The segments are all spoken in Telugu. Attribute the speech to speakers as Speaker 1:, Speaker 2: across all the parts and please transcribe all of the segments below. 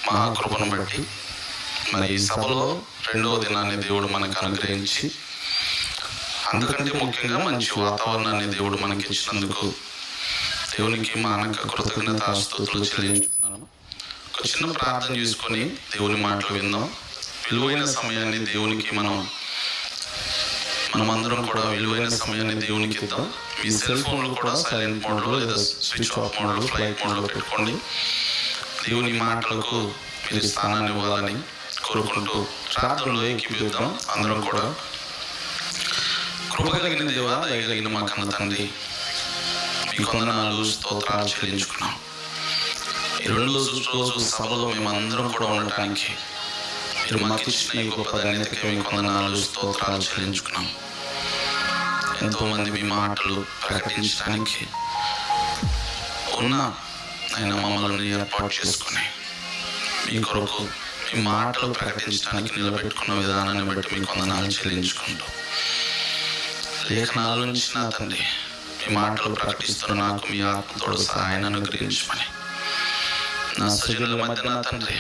Speaker 1: మహాకృపను బట్టి మరి ఈ సభలో రెండవ దినాన్ని దేవుడు మనకు అనుగ్రహించి, అందుకంటే ముఖ్యంగా మంచి వాతావరణాన్ని దేవుడు మనకి ఇచ్చినందుకు దేవునికి మానక కృతజ్ఞతాస్తుతులు చెల్లించుకున్నాను. ఒక చిన్న ప్రార్థన చేసుకొని దేవుని మాటలు విందాం. విలువైన సమయాన్ని దేవునికి మనమందరం కూడా విలువైన సమయాన్ని దేవునికి ఇద్దాం. మీ సెల్ ఫోన్లు కూడా సైలెంట్ మోడ్లో లేదా స్విచ్ ఆఫ్ మోడ్లో, ఫ్లైట్ మోడ్లో పెట్టుకోండి. దేవుని మాటలకు మీరు స్థానాన్ని ఇవ్వాలని కోరుకుంటూ ప్రార్థనలో ఏకీభవిద్దాం. అందరం కూడా. కృప కలిగిన దేవా, దయగలిగిన మా కన్న తండ్రి, మీ వందనాలు స్తోత్రాలు చెల్లించుకున్నాం. ఈ రోజు సభలో మేమందరం కూడా ఉండటానికి మీరు మాకు ఇచ్చిన ఈ గొప్ప ధన్యతకి మీకు వందనాలు స్తోత్రాలు చెల్లించుకున్నాం. ఎంతోమంది మీ మాటలు ప్రకటించడానికి ఆయన మమ్మల్ని ఏర్పాటు చేసుకుని మీ కొరకు మీ మాటలు ప్రకటించడానికి నిలబెట్టుకున్న విధానాన్ని బట్టి మీకు వందనాలు చెల్లించుకుంటూ, లేఖనాల నుంచి నా తండ్రి మీ మాటలు ప్రకటిస్తున్న నాకు మీ ఆత్మతోడు సహాయాన్ని అనుగ్రహించమని, నా సజనుల మధ్య నా తండ్రి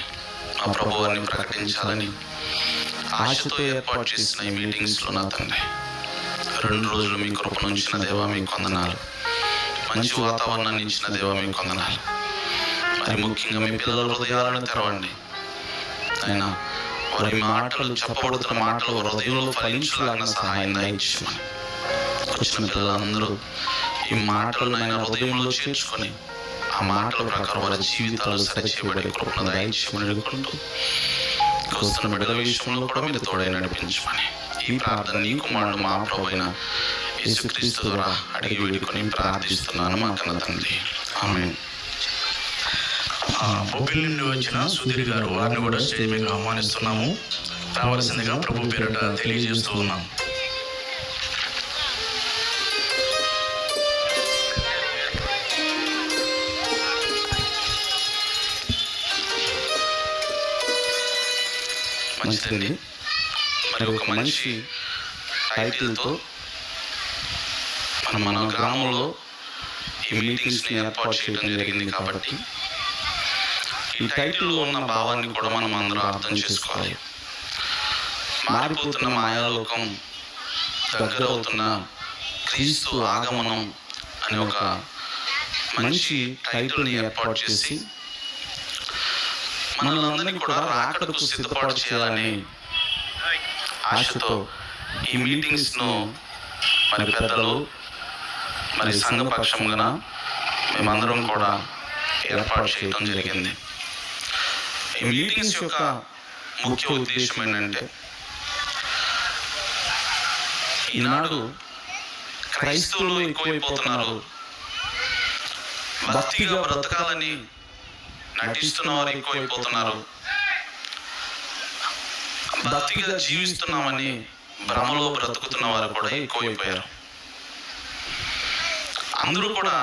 Speaker 1: మా ప్రభువాన్ని ప్రకటించాలని ఆశతో ఏర్పాటు చేసిన ఈ మీటింగ్స్లో నా తండ్రి 2 రోజులు మీ కృపను ఉంచిన దేవా మీకు వందనాలు. మంచి వాతావరణాన్ని ఇచ్చిన దేవా మీకు వందనాలు. మరి ముఖ్యంగా మీ పిల్లల హృదయాలను తెరవండి అయినా, వారి మాటలు చెప్పబడుతున్న మాటలు హృదయంలో ఫలించలాగిన సహాయం దయచేయమని, వచ్చిన పిల్లలందరూ ఈ మాటలను ఆయన హృదయంలో చేర్చుకొని ఆ మాటల ప్రకారం వారి జీవితాలు సరిచేయబడే కృపను దయచేయమని అడుగుకుంటూ, వస్తున్న బిడ్డల విషయంలో కూడా మీరు తోడై నడిపించమని ఈ ప్రార్థన నీ కుమారుడు మా ప్రభువైన యేసుక్రీస్తు ద్వారా అడిగి వేడుకొని ప్రార్థిస్తున్నాను మా కన్న తండ్రి. ఆమేన్.
Speaker 2: బొబ్బిలి నుండి వచ్చిన సుధీర్ గారు, వారిని కూడా స్టేజ్ మీద ఆహ్వానిస్తున్నాము. రావాల్సిందిగా ప్రభు పేరిట తెలియజేస్తూ ఉన్నాం.
Speaker 1: మంచిదండి. మరి ఒక మంచి టైటిల్తో మన గ్రామంలో ఈ మీటింగ్స్ని ఏర్పాటు చేయడం జరిగింది కాబట్టి ఈ టైటిల్లో ఉన్న భావాన్ని కూడా మనం అందరం అర్థం చేసుకోవాలి. మారిపోతున్న మాయాలోకం, దగ్గరవుతున్న క్రీస్తు ఆగమనం అనే ఒక మంచి టైటిల్ని ఏర్పాటు చేసి మనల్ని కూడా రాకడకు సిద్ధపాటు చేయాలని ఆశతో ఈ మీటింగ్స్ను మరి పెద్దలు, మరి సంఘపక్షంగా మేమందరం కూడా ఏర్పాటు చేయడం జరిగింది. ఈ మీటింగ్స్ యొక్క ముఖ్య ఉద్దేశం ఏంటంటే, ఈనాడు క్రైస్తవులు ఎక్కువైపోతున్నారు. భక్తిగా బ్రతకాలని నటిస్తున్న వారు ఎక్కువైపోతున్నారు. భక్తిగా జీవిస్తున్నామని భ్రమలో బ్రతుకుతున్న వారు కూడా ఎక్కువైపోయారు. అందరూ కూడా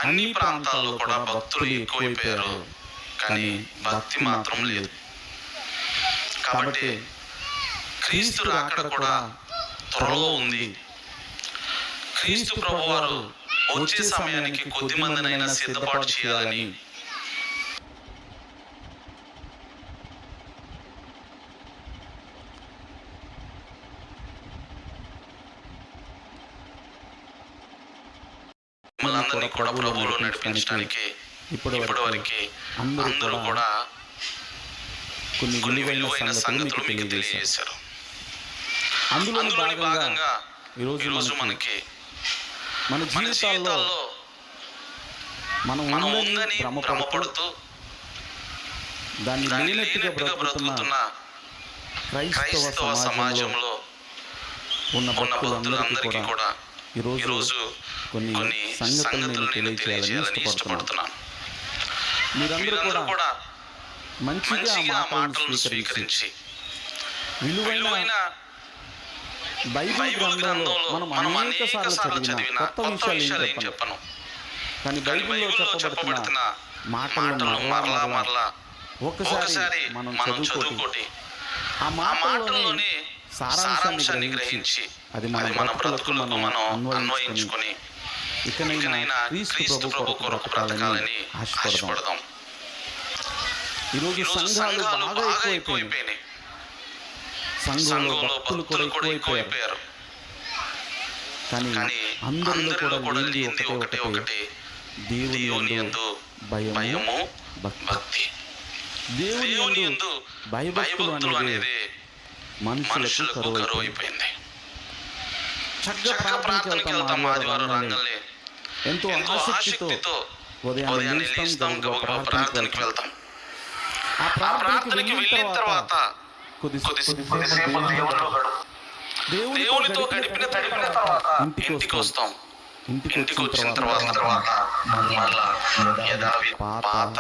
Speaker 1: అన్ని ప్రాంతాల్లో కూడా భక్తులు ఎక్కువైపోయారు, కానీ భక్తి మాత్రం లేదు. కాబట్టి క్రీస్తు రాకడ కూడా త్వరలో ఉంది. క్రీస్తు ప్రభువారు వచ్చే సమయానికి కొద్ది మందినైనా సిద్ధపాటు చేయాలని మనందరినీ కూడా ప్రభువులో నడిపించడానికి ఇప్పటి వరకు అందరూ కూడా కొన్ని విలువైన సంగతులు మీకు తెలియజేశారు. అందులోని భాగంగా ఈరోజు మనకి మన జీవితాల్లో మనం ఉందని భ్రమపడుతూ దాన్ని లేనట్టుగా బ్రతుకుతున్న క్రైస్తవ సమాజంలో ఉన్న భక్తులందరికీ కూడా ఈరోజు కొన్ని సంగతులను తెలియజేయాలని ఇష్టపడుతున్నాను. మీరందరూ కూడా మంచిగా మాటలను స్వీకరించి విలువైన బైబిల్ గ్రంథంలో మనం అనేక సార్లు చదివిన కొత్త విషయాలు ఏం చెప్పను, కానీ బైబిల్లో చెప్పబడుతున్న మాటలను మరలా ఒకసారి మనం చదువుకోటి ఆ మాటల్లోని సారాంశాన్ని గ్రహించి అది మన బ్రతుకులకు మనం అన్వయించుకొని ఇకనైనా క్రీస్తు ప్రభు కొరకు బ్రతకాలని ఆశపడదాం. ఈరోజు సంఘాలు బాగా ఎక్కువైపోయినాయి. సంఘంలో భక్తులు కూడా ఎక్కువైపోయారు. కానీ అందరిలో కూడా లేనిది ఒకటే దేవుని యందు భయము భక్తి. దేవుని యందు భయభక్తులు అనేది మనుషులకు కరువు అయిపోయింది. చక్కగా ప్రార్థనకి వెళ్తాం ఆదివారం రాగానే, ఎంతో ఆసక్తితో ఉదయాన్నే లేస్తాం, గబగబా ప్రార్థనకి వెళ్తాం. ఆ ప్రార్థనకి వెళ్ళిన తర్వాత కొద్దిసేపు దేవునితో గడిపిన తర్వాత ఇంటికి వస్తాం. ఇంటికి వచ్చిన తర్వాత పాత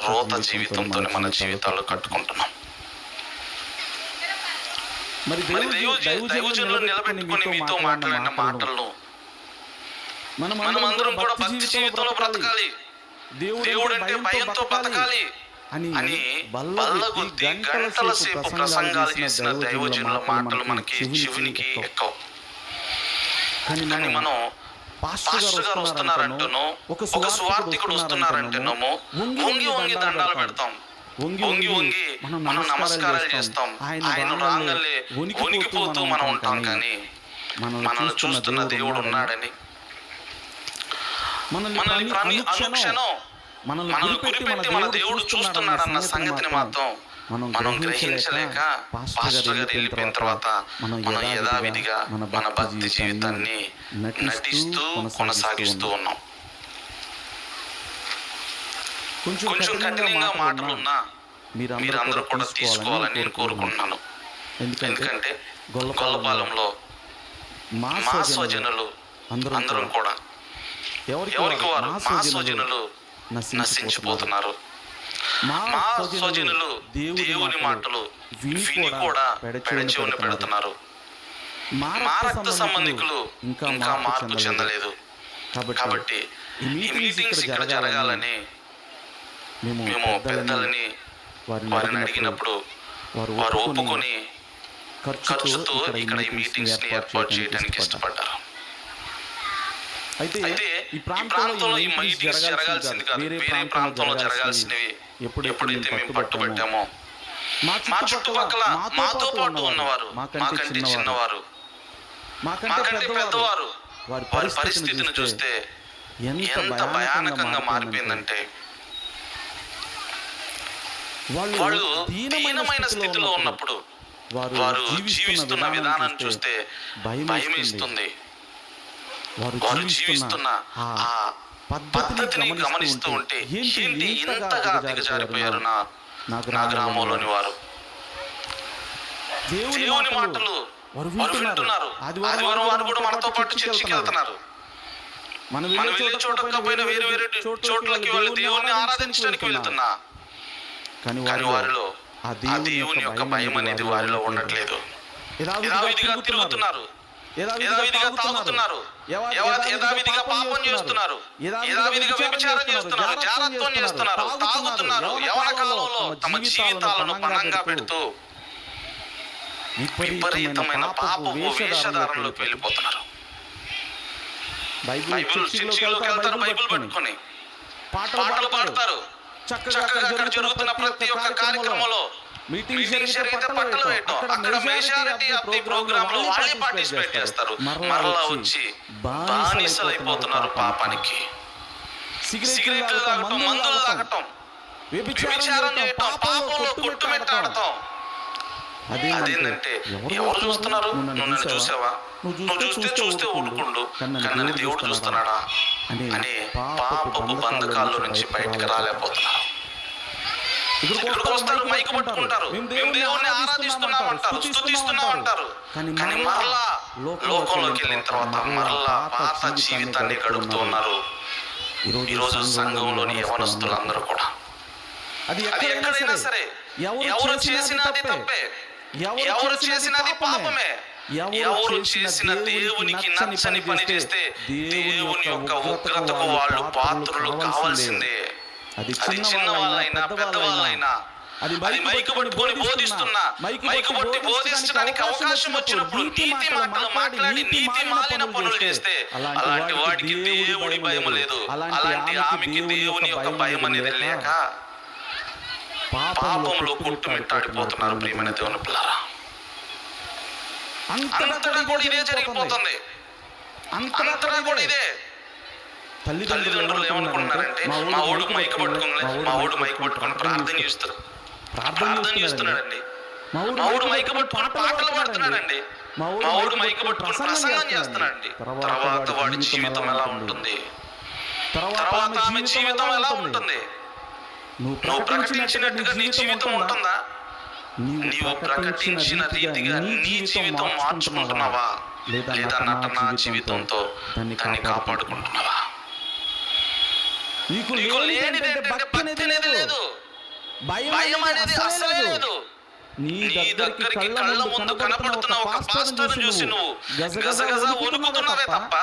Speaker 1: రోత జీవితంతో మన జీవితాలు కట్టుకుంటున్నాం. మరి దైవజనులు నిలబెట్టుకుని మీతో మాట్లాడిన మాటలను మనమందరం కూడా భక్తి జీవితంలో బ్రతకాలి, దేవుడు అంటే భయంతో బ్రతకాలి అని బల్లగుద్ది గంటల సేపు ప్రసంగాలు చేసిన దైవజనుల మాటలు మనకి చెవినికి ఎక్కవు. కానీ మనం పాస్టర్ గారు వస్తున్నారంటేనో, ఒక సువార్థికుడు వస్తున్నారంటేనేమో వంగి వంగి దండాలు పెడతాం, వంగి మనం నమస్కారాలు చేస్తాం. ఆయన రాగానే వణికిపోతూ మనం ఉంటాం. కానీ మనల్ని చూస్తున్న దేవుడు ఉన్నాడని, మనల్ని అనుక్షణం మనల్ని గురిపెట్టి మన దేవుడు చూస్తున్నాడన్న సంగతిని మాత్రం మనం గ్రహించలేక పాస్టర్ గారు వెళ్ళిపోయిన తర్వాత మనం యథావిధిగా మన భక్తి జీవితాన్ని నటిస్తూ కొనసాగిస్తూ ఉన్నాం. కొంచెం కఠినంగా మాటలున్నా మీరందరూ కూడా తీసుకోవాలని నేను కోరుకుంటున్నాను. ఎందుకంటే గొల్లపాలెంలో మా స్వజనులు అందరం కూడా ఎవరికి వారు మా స్వజనులు నశించిపోతున్నారు. మా స్వజనులు దేవుని మాటలు విని కూడా పెడచెవిన పెడుతున్నారు. మా రక్త సంబంధికులు ఇంకా మార్పు చెందలేదు. కాబట్టి ఈ మీటింగ్స్ ఇక్కడ జరగాలని మేము పెద్దలని వారిని అడిగినప్పుడు వారు ఒప్పుకొని ఖర్చుతో ఇక్కడ ఈ మీటింగ్స్ ని ఏర్పాటు చేయడానికి ఇష్టపడ్డారు. అయితే ఈ ప్రాంతంలో ఈ మీటింగ్స్ జరగాల్సింది కాదు, వేరే ప్రాంతంలో జరగాల్సినవి ఎప్పుడైతే మేము పట్టుబట్టామో మా చుట్టుపక్కల మాతో పాటు ఉన్నవారు, మాకంటే చిన్నవారు, మాకంటే పెద్దవారు వారి పరిస్థితిని చూస్తే ఎంత భయానకంగా మారిపోయిందంటే, వాళ్ళు దీనమైన స్థితిలో ఉన్నప్పుడు వారు జీవిస్తున్న విధానం చూస్తే భయమేస్తుంది. వారు జీవిస్తున్న ఆ పద్ధతిని గమనిస్తూ ఉంటే ఏంటి ఇంతగా దిగజారిపోయారు నా గ్రామంలోని వారు. దేవుని మాటలు వారు వింటున్నారు. ఆదివారం వారు కూడా మనతో పాటు చర్చికి వెళ్తున్నారు. మనం వెళ్ళే చోటకపోయినా వేరే వేరే చోట్లకి వాళ్ళు దేవుని ఆరాధించడానికి వెళ్తున్నా, కానీ వారిలో ఆ దేవుని యొక్క భయం అనేది వారిలో ఉండట్లేదు. యథావిధిగా తిరుగుతున్నారు, యథావిధిగా తాగుతున్నారు, యథావిధిగా పాపం చేస్తున్నారు, యథావిధిగా వ్యభిచారం చేస్తున్నారు, జారత్వం చేస్తున్నారు, తాగుతున్నారు. యవన కాలంలో తమ జీవితాలను పణంగా పెడుతూ విపరీతమైన పాపపు వేషధారణలోకి వెళ్ళిపోతున్నారు. బైబిల్ చర్చిలోకి వెళ్తారు, బైబిల్ పట్టుకొని పాటలు పాడతారు. చక్కగా అక్కడ జరుగుతున్న ప్రతి ఒక్క కార్యక్రమంలో మీటింగ్ జరిగితే పట్టలు వేయటం, అక్కడ మెజారిటీ ఆఫ్ ది ప్రోగ్రామ్ లో వాళ్ళే పార్టిసిపేట్ చేస్తారు. మరలా వచ్చి బానిసలు అయిపోతున్నారు పాపానికి. సిగరెట్లు తాగటం, మందులు తాగటం, వ్యభిచారం చేయటం, పాపంలో కొట్టుమిట్టాడటం. అదేంటంటే ఎవరు చూస్తున్నారు? నన్ను చూసావా? నువ్వు చూస్తే ఊరుకుండు, కానీ దేవుడు చూస్తున్నాడా అనే పాపపు బంధకాల్లో నుంచి బయటకు రాలేకపోతున్నారు. ఇక్కడికి వస్తారు, మైకు పట్టుకుంటారు, మేము దేవుని ఆరాధిస్తున్నామంటారు, స్తుతిస్తున్నామంటారు. కానీ మరలా లోకంలోకి వెళ్ళిన తర్వాత మరలా పాత జీవితాన్ని గడుపుతూ ఉన్నారు. ఈరోజు సంఘంలోని యవనస్తులందరూ కూడా అది ఎక్కడైనా సరే ఎవరు చేసినది తప్పే, ఎవరు చేసినది పాపమే, ఎవరు చేసిన దేవునికి నచ్చని పని చేస్తే దేవుని యొక్క ఉగ్రతకు వాళ్ళు పాత్రలు కావాల్సిందే. అది చిన్న వాళ్ళైనా పెద్దవాళ్ళైనా, అది మైకు పట్టుకొని బోధిస్తున్నా, మైకు పట్టి బోధించడానికి అవకాశం వచ్చినప్పుడు నీతి మాటలు మాట్లాడి నీతి మాలిన పనులు చేస్తే అలాంటి వాడికి దేవుడి భయం లేదు, అలాంటి ఆమెకి దేవుని యొక్క భయం అనేది లేక పాపంలో కొట్టుమిట్టాడిపోతున్నారు. ప్రియమైన దేవుని పిల్లరా, అంతటా కూడా ఇదే జరిగిపోతుంది. అంతటా కూడా ఇదే. తల్లిదండ్రులు ఏమనుకుంటున్నారంటే మా ఊడు మైక్ పట్టుకుని ప్రార్థన చేస్తున్నాడండి. మా ఊడు మైక్ పట్టుకుని పాటలు పాడుతున్నాడండి. మా ఊడు మైక్ పట్టుకుని ప్రసంగం చేస్తున్నాడండి. తర్వాత వాడి జీవితం ఎలా ఉంటుంది? తర్వాత ఆమె జీవితం ఎలా ఉంటుంది? నువ్వు ప్రకటించినట్టుగా నీ జీవితం ఉంటుందా? నీవు ప్రకటించిన రీతిగా నీ జీవితం మార్చుకుంటున్నావా? లేదా నటనా జీవితంతో దాన్ని కాపాడుకుంటున్నావా? నీకు లేనిదంటే భక్తి అనేది లేదు, భయం అనేది అసలే లేదు. నీ దగ్గరికి కళ్ళ ముందు కనపడుతున్న ఒక పాస్టర్ను చూసి నువ్వు గజగజ ఉరుకుతున్నావే తప్ప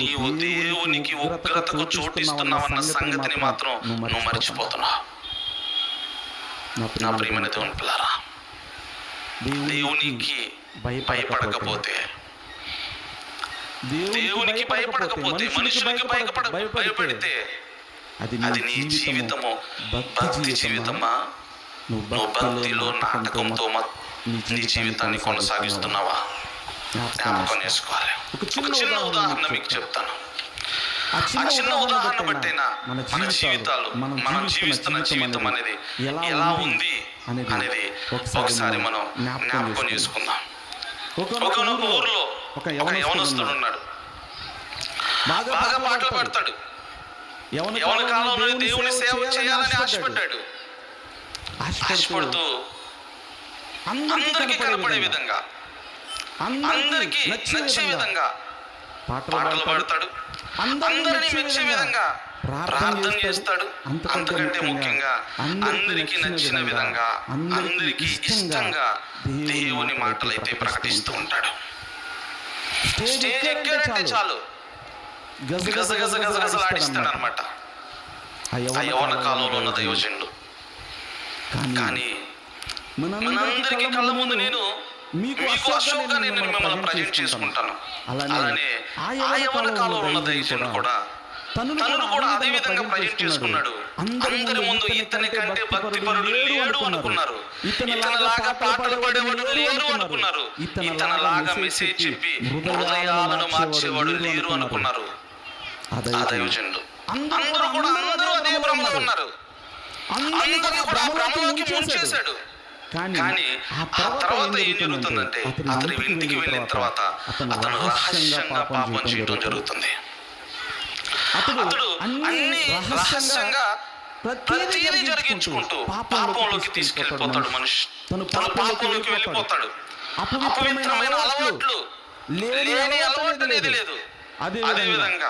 Speaker 1: నీవు దేవునికి ఉగ్రతకు చోటిస్తున్నావన్న సంగతిని మాత్రం నువ్వు మర్చిపోతున్నావు. నా ప్రియమైన దేవుని పిల్లరా, దేవునికి భయపడకపోతే, మనుషులకి భయపడితే అది నీ జీవితము భక్తి జీవితమా? నువ్వు భక్తిలో నాటకంతో నీ జీవితాన్ని కొనసాగిస్తున్నావా? జ్ఞాపకం చేసుకోవాలి. ఒక చిన్న ఉదాహరణ మీకు చెప్తాను. ఆ చిన్న ఉదాహరణ బట్టైనా మన జీవితాలు, మనం జీవిస్తున్న జీవితం అనేది ఎలా ఉంది అనేది ఒకసారి మనం జ్ఞాపకం చేసుకుందాం. ఒక ఊర్లో ఒక యవనస్తుడు ఉన్నాడు. బాగా పాటలు పాడతాడు. యవన కాలంలో దేవుని సేవ చేయాలని ఆశపడ్డాడు. ఆశపడుతూ అందరికీ కనపడే విధంగా, అందరికీ నచ్చే విధంగా పాటలు పాడతాడు. అందరినీ మెచ్చే విధంగా ప్రార్థన చేస్తాడు. అంతకంటే ముఖ్యంగా అందరికీ నచ్చిన విధంగా, అందరికీ ఇష్టంగా దేవుని మాటలైతే ప్రకటిస్తూ ఉంటాడు. స్టేజ్ ఎక్కాడంటే చాలు గజగజలాడిస్తాడు అనమాట ఆ యవన కాలంలో ఉన్న దైవజనుడు. కానీ మనందరికీ కళ్ళ ముందు నేను మీకు అశోక్గా నేను మిమ్మల్ని ప్రజెంట్ చేసుకుంటాను. అలానే ఆ యవన కాలంలో ఉన్న దైవజనుడు కూడా తను కూడా అదే విధంగా ప్రజెంట్ చేసుకున్నాడు. అందరి ముందు ఇతని కంటే భక్తిపరుడు లేడు అనుకున్నారు. ఇతనిలాగా పాటలు పాడేవాడు లేరు అనుకున్నారు. ఇతనిలాగా మెసేజ్ చెప్పి హృదయాలను మార్చేవాడు లేరు అనుకున్నారు. ఆ దైవజనుడు అందరూ అదే భ్రమలో ఉన్నారు. అందరినీ కూడా ఆ భ్రమలోకి ముంచేశాడు. కానీ ఆ తర్వాత ఏం జరుగుతుందంటే అతని ఇంటికి వెళ్ళిన తర్వాత అతను రహస్యంగా పాపం చేయడం జరుగుతుంది. అతడు అన్ని రహస్యంగా ప్రతిదీ జరిగించుకుంటూ పాపంలోకి తీసుకెళ్ళిపోతాడు. మనిషి తన పాపంలోకి వెళ్ళిపోతాడు. అపవిత్రమైన అలవాట్లు, లేని అలవాటు అనేది లేదు. అదేవిధంగా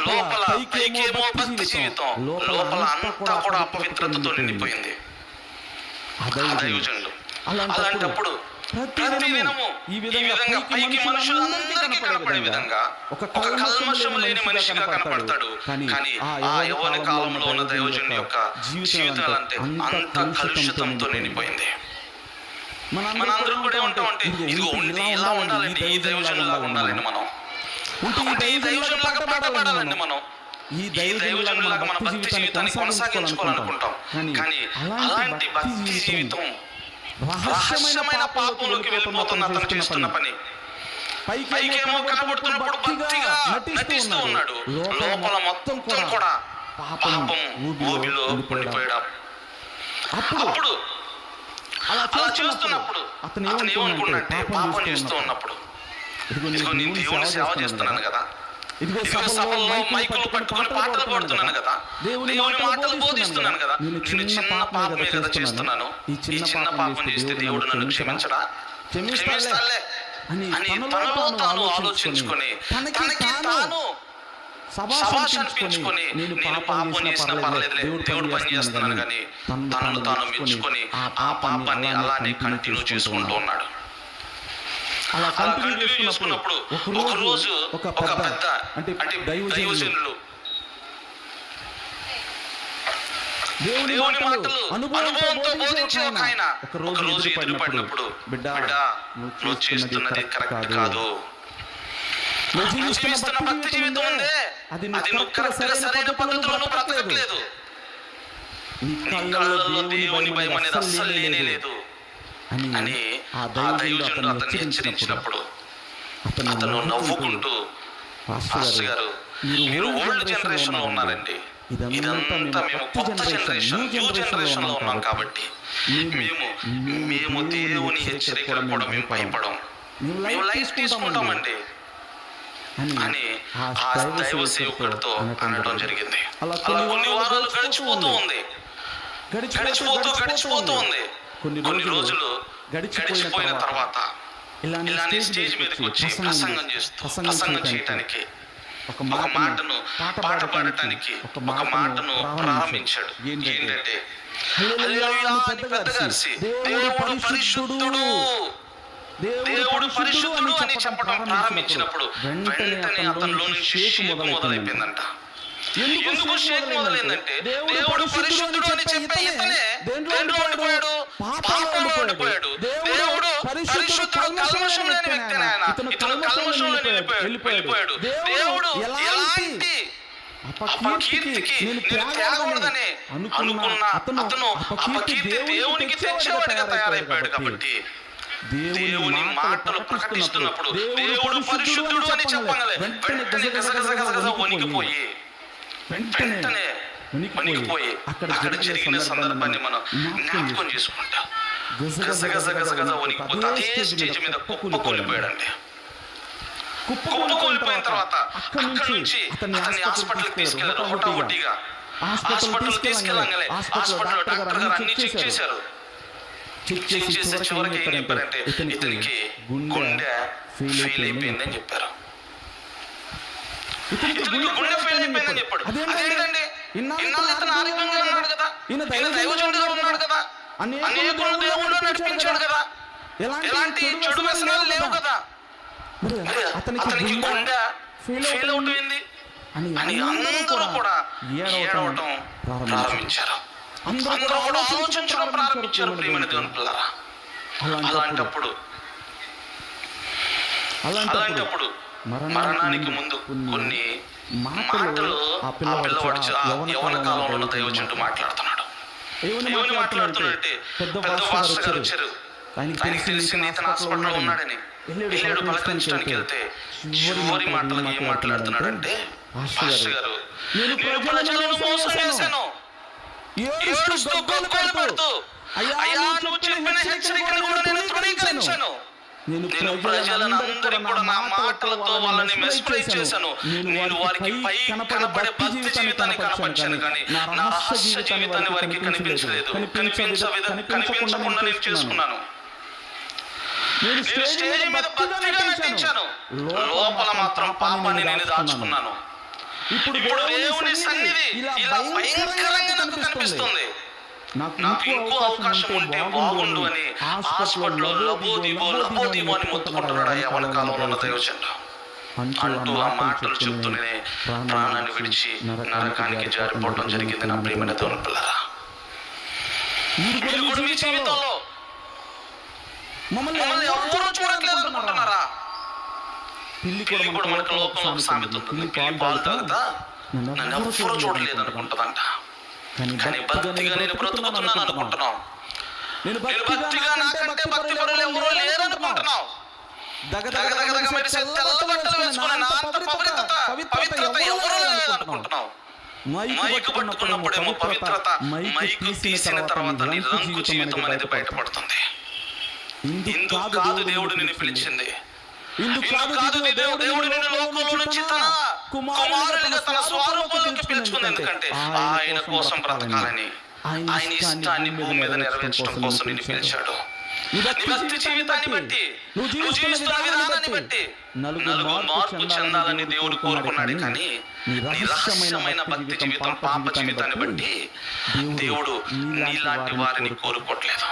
Speaker 1: లోపల పైకేమో భక్తి జీవితం, లోపల అంతా కూడా అపవిత్రతతో నిండిపోయింది. దైవజనుడు అలాంటప్పుడు ప్రతిదినము ఈ విధంగా పైకి మనుషులందరికీ కనపడే విధంగా ఒక కల్మషం లేని మనిషిగా కనపడతాడు. కానీ ఆ యవ్వన కాలంలో ఉన్న దైవజనుడి యొక్క జీవితం అంటే అంత కలుషితంతో నిండిపోయింది. మనందరం కూడా ఉంటామంటే ఇదిగో ఇలా ఉండాలండి, ఈ దైవజనులాగా ఉండాలండి, మనం ఉంటే ఈ దైవజనులాగా పాట పాడాలండి, మనం ఈ దైవజనులాగా మన భక్తి జీవితాన్ని కొనసాగించుకోవాలనుకుంటాం. కానీ అలాంటి భక్తి జీవితం రహస్యమైన పాపంలోకి వెళ్ళిపోతున్న అతను చేస్తున్న పని. పైకేమో కనబడుతున్నప్పుడు భక్తిగా నటిస్తూ ఉన్నాడు, లోపల మొత్తం కూడా పాపం ఊబిలో ఉండిపోయాడు. అప్పుడు అలా చేస్తున్నప్పుడు అతను ఏమనుకున్నాడంటే, పాపం చేస్తూ ఉన్నప్పుడు ఇదిగో నేను దేవుని సేవ చేస్తున్నాను కదా, ఇదిగో సభల్లో మైకులు పట్టుకొని పాటలు పాడుతున్నాను కదా, దేవుని మాటలు బోధిస్తున్నాను కదా, నేను చిన్న పాపమే కదా చేస్తున్నాను. ఈ చిన్న పాపం చేస్తే దేవుడు నన్ను క్షమించడా? క్షమిస్తాలే అని తనలో తాను ఆలోచించుకొని తనకి తాను శభాష్ అనిపించుకొని నేను పాపం చేసినా పర్లేదులే, దేవుడు పని చేస్తున్నాను కానీ తనను తాను మెచ్చుకొని ఆ పాపాన్ని అలానే కంటిన్యూ చేసుకుంటూ ఉన్నాడు. అలా కంటిన్యూ చేసుకున్నప్పుడు ఒక రోజు ఒక పెద్ద అంటే దైవజనులు దేవుని మాటలు అనుభవంతో బోధించే ఒక ఆయన ఒక రోజు ఎదురుపడినప్పుడు, బిడ్డ నువ్వు చేస్తున్నది కరెక్ట్ కాదు, నువ్వు జీవిస్తున్న భక్తి జీవితం ఉందే అది నువ్వు కరెక్ట్గా సరైన పద్ధతిలో బ్రతకట్లేదు. నీ కళ్ళల్లో దేవుని భయం అనేది అస్సలు లేనే లేదు అని ఆ దైవజనుడు అతన్ని హెచ్చరించినప్పుడు అతను నవ్వుకుంటూ, పాస్టర్ గారు మీరు ఓల్డ్ జనరేషన్ లో ఉన్నారండి, ఇదంతా మేము కొత్త జనరేషన్ న్యూ జనరేషన్ లో ఉన్నాం కాబట్టి మేము దేవుని హెచ్చరికలు కూడా మేము భయపడం, మేము లైట్ తీసుకుంటామండి అని ఆ దైవ సేవకుడితో అనడం జరిగింది. అలా కొన్ని వారాలు గడిచిపోతూ ఉంది. కొన్ని రోజులు గడిచిపోయిన తర్వాత ఇలానే స్టేజ్ మీదకి వచ్చి ప్రసంగం చేయటానికి ఒక మాటను పాట పాడటానికి ఒక మాటను ప్రారంభించాడు. ఏంటంటే హల్లెలూయా అని పెద్దగా అరిచి, దేవుడు పరిశుద్ధుడు, దేవుడు పరిశుద్ధుడు అని చెప్పడం ప్రారంభించినప్పుడు వెంటనే అతనిలో నుంచి షేక్ మొదలైపోయిందంట. ఎందుకు షేక్ మొదలైందంటే దేవుడు పరిశుద్ధుడు అని చెప్పే ఇతనే దేంట్లో ఉండిపోయాడు, పాపంలో ఉండిపోయాడు. దేవుడు పరిశుద్ధుడు, కల్మషం లేని వ్యక్తి ఆయన, ఇతను కల్మషం లేని వెళ్ళిపోయాడు. దేవుడు ఎలాంటి అపకీర్తికి నేను తేగకూడదని అనుకున్న అతను అపకీర్తి దేవునికి తెచ్చేవాడిగా తయారైపోయాడు. కాబట్టి దేవుని మాటలు ప్రకటిస్తున్నప్పుడు దేవుడు పరిశుద్ధుడు అని చెప్పగానే వెంటనే గజగజ వణికిపోయి అక్కడ జరిగిన సందర్భాన్ని మనం జ్ఞాపకం చేసుకుంటాం. గజగజ వణికిపోతే అదే స్టేజ్ మీద కుప్పకూలిపోయాడండి. కుప్పకూలిపోయిన తర్వాత అక్కడి నుంచి అతన్ని హాస్పిటల్కి తీసుకెళ్లారు. హుటాహుటిగా హాస్పిటల్ తీసుకెళ్ళగానే హాస్పిటల్ డాక్టర్ గారు అన్ని చెక్ చేశారు. చెక్ చేసి చివరికి ఏం చెప్పారంటే ఇతనికి గుండె ఫెయిల్ అయిపోయిందని చెప్పారు. ఇతనికి గుండె ఫెయిల్ అయిపోయిందని చెప్పాడు. అదేంటండి, ఇన్నాళ్ళు ఇతను ఆరోగ్యంగా ఉన్నాడు కదా, ఈయన దైవజనుడిగా ఉన్నాడు కదా, అనేకులు దేవుడు నడిపించాడు కదా, ఎలాంటి చెడు వ్యసనాలు లేవు కదా, అతనికి గుండె ఫెయిల్ అవుతుంది అని అందరూ కూడా ఏడవటం ప్రారంభించారు. అందరూ కూడా ఆలోచించడం ప్రారంభించారు. ప్రియమైన దేవుని పిల్లరా, అలాంటప్పుడు మరణానికి ముందు కొన్ని మాటలు ఆ పిల్లవాడు యవ్వన కాలంలో ఉన్న దైవజనుడు మాట్లాడుతున్నాడు. ఏమని మాట్లాడుతున్నాడంటే, పెద్ద పాస్టర్ గారు వచ్చారు, ఆయనకి తెలిసింది ఇతను హాస్పిటల్లో ఉన్నాడని. వెళ్ళాడు పలకరించడానికి వెళ్తే చివరి మాటలు ఏం మాట్లాడుతున్నాడంటే, పాస్టర్ గారు నేను ప్రజలను మోసం చేశాను, ఏడుస్తూ గొగ్గోలు పెడుతూ అయ్యా నువ్వు చెప్పిన హెచ్చరికను కూడా నేను తృణీకరించాను. నేను ప్రజలందరికీ కూడా నా మాటలతో వాళ్ళని మెస్ప్రైజ్ చేశాను. నేను వారికి పై కనపడే భక్తి జీవితాన్ని కనపరిచాను, కానీ నా రహస్య జీవితాన్ని వారికి కనిపించలేదు. కనిపించకుండా నేను చేసుకున్నాను. నేను స్టేజ్ మీద భక్తిగా నటించాను, లోపల మాత్రం పాపాన్ని నేను దాచుకున్నాను. ఇప్పుడు దేవుని సన్నిధి ఇలా భయంకరంగా నాకు కనిపిస్తుంది. నాకు ఇంకో అవకాశం ఉంటే బాగుండు అని హాస్పిటల్లో లబోదిబో అని మొత్తుకుంటున్నాడు యవ్వన కాలంలో ఉన్న దైవజనుడు. అంటూ ఆ మాటలు చెప్తూనే ప్రాణాన్ని విడిచి నరకానికి జారిపోవడం జరిగింది. నా ప్రియమైన దేవుని పిల్లరా, మీరు కూడా మీ జీవితంలో మమ్మల్ని ఎవరూ చూడట్లేదు అనుకుంటున్నారా? పిల్లి కూడా మనకు లోకంలో సామెత ఉంటుంది, పిల్లి పాలు తాగుతా నన్ను ఎవరూ చూడలేదు అనుకుంటుందంట. కానీ భక్తిగా నేను బ్రతుకుతున్నాను అనుకుంటున్నావు. నేను భక్తిగా నాకంటే భక్తి పరులు ఎవరూ లేరు అనుకుంటున్నావు. దగదగ మెరిసే తెల్ల బట్టలు వేసుకున్న నా అంత పవిత్రత ఎవరూ లేదు అనుకుంటున్నావు. మైకు పట్టుకున్నప్పుడేమో పవిత్రత, మైకు తీసిన తర్వాత నీ రంగు జీవితం అనేది బయటపడుతుంది. ఇందుకు కాదు దేవుడు నిన్ను పిలిచింది, ఇందుకు కాదు దేవుడు నిన్ను లోకంలో నుంచి తన కుమారుడిగా తన స్వరూపంలోకి పిలుచుకుంది. ఎందుకంటే ఆయన కోసం బ్రతకాలని, ఆయన ఇష్టాన్ని భూమి మీద నెరవేర్చడం కోసం నిన్ను పిలిచాడు. నీ భక్తి జీవితాన్ని బట్టి, నువ్వు జీవిస్తున్న విధానాన్ని బట్టి నలుగురు మార్పు చెందాలని దేవుడు కోరుకున్నాడు. కానీ నీ రహస్యమైన భక్తి జీవితం, పాప జీవితాన్ని బట్టి దేవుడు నీలాంటి వారిని కోరుకోవట్లేదు.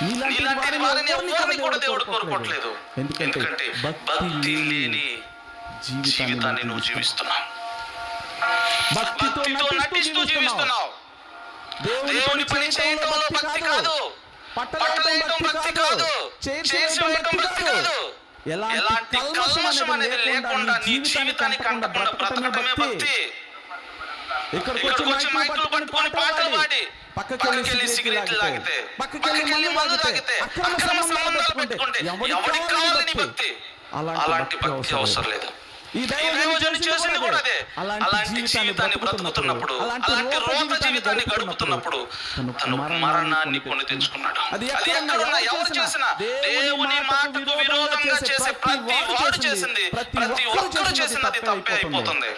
Speaker 1: నీలాంటి వారిని ఎవరిని కూడా దేవుడు కోరుకోవట్లేదు. ఎందుకంటే భక్తి లేని జీవితాన్ని నువ్వు జీవిస్తున్నావు, భక్తితో నటిస్తూ జీవిస్తున్నావు. దేవుని పని చేయటంలో భక్తి కాదు, పట్టలేయటం భక్తి కాదు, చేసేయటం భక్తి కాదు. ఎలాంటి కల్మషం అనేది లేకుండా నీ జీవితాన్ని కంటకుండా బ్రతకటమే భక్తి. ఇక్కడికి వచ్చి మైకులు పట్టుకొని పాటలు పాడి పక్కకెళ్ళి సిగరెట్లు తాగితే, పక్కకెళ్ళి మందు తాగితే, అక్రమ సంబంధాలు పెట్టుకుంటే ఎవరికి కావాలి నీ భక్తి? అలాంటి భక్తి అవసరం లేదు. ఈ దైవజనుడు చేసింది కూడా అదే. అలాంటి జీవితాన్ని బ్రతుకుతున్నప్పుడు, అలాంటి రోత జీవితాన్ని గడుపుతున్నప్పుడు తను మరణాన్ని కొని తెచ్చుకున్నాడు. అది ఎక్కడున్నా ఎవరు చేసినా దేవుని మాటకు విరోధంగా చేసే ప్రతి వాడు చేసింది, ప్రతి ఒక్కరు చేసింది అది తప్పే అయిపోతుంది.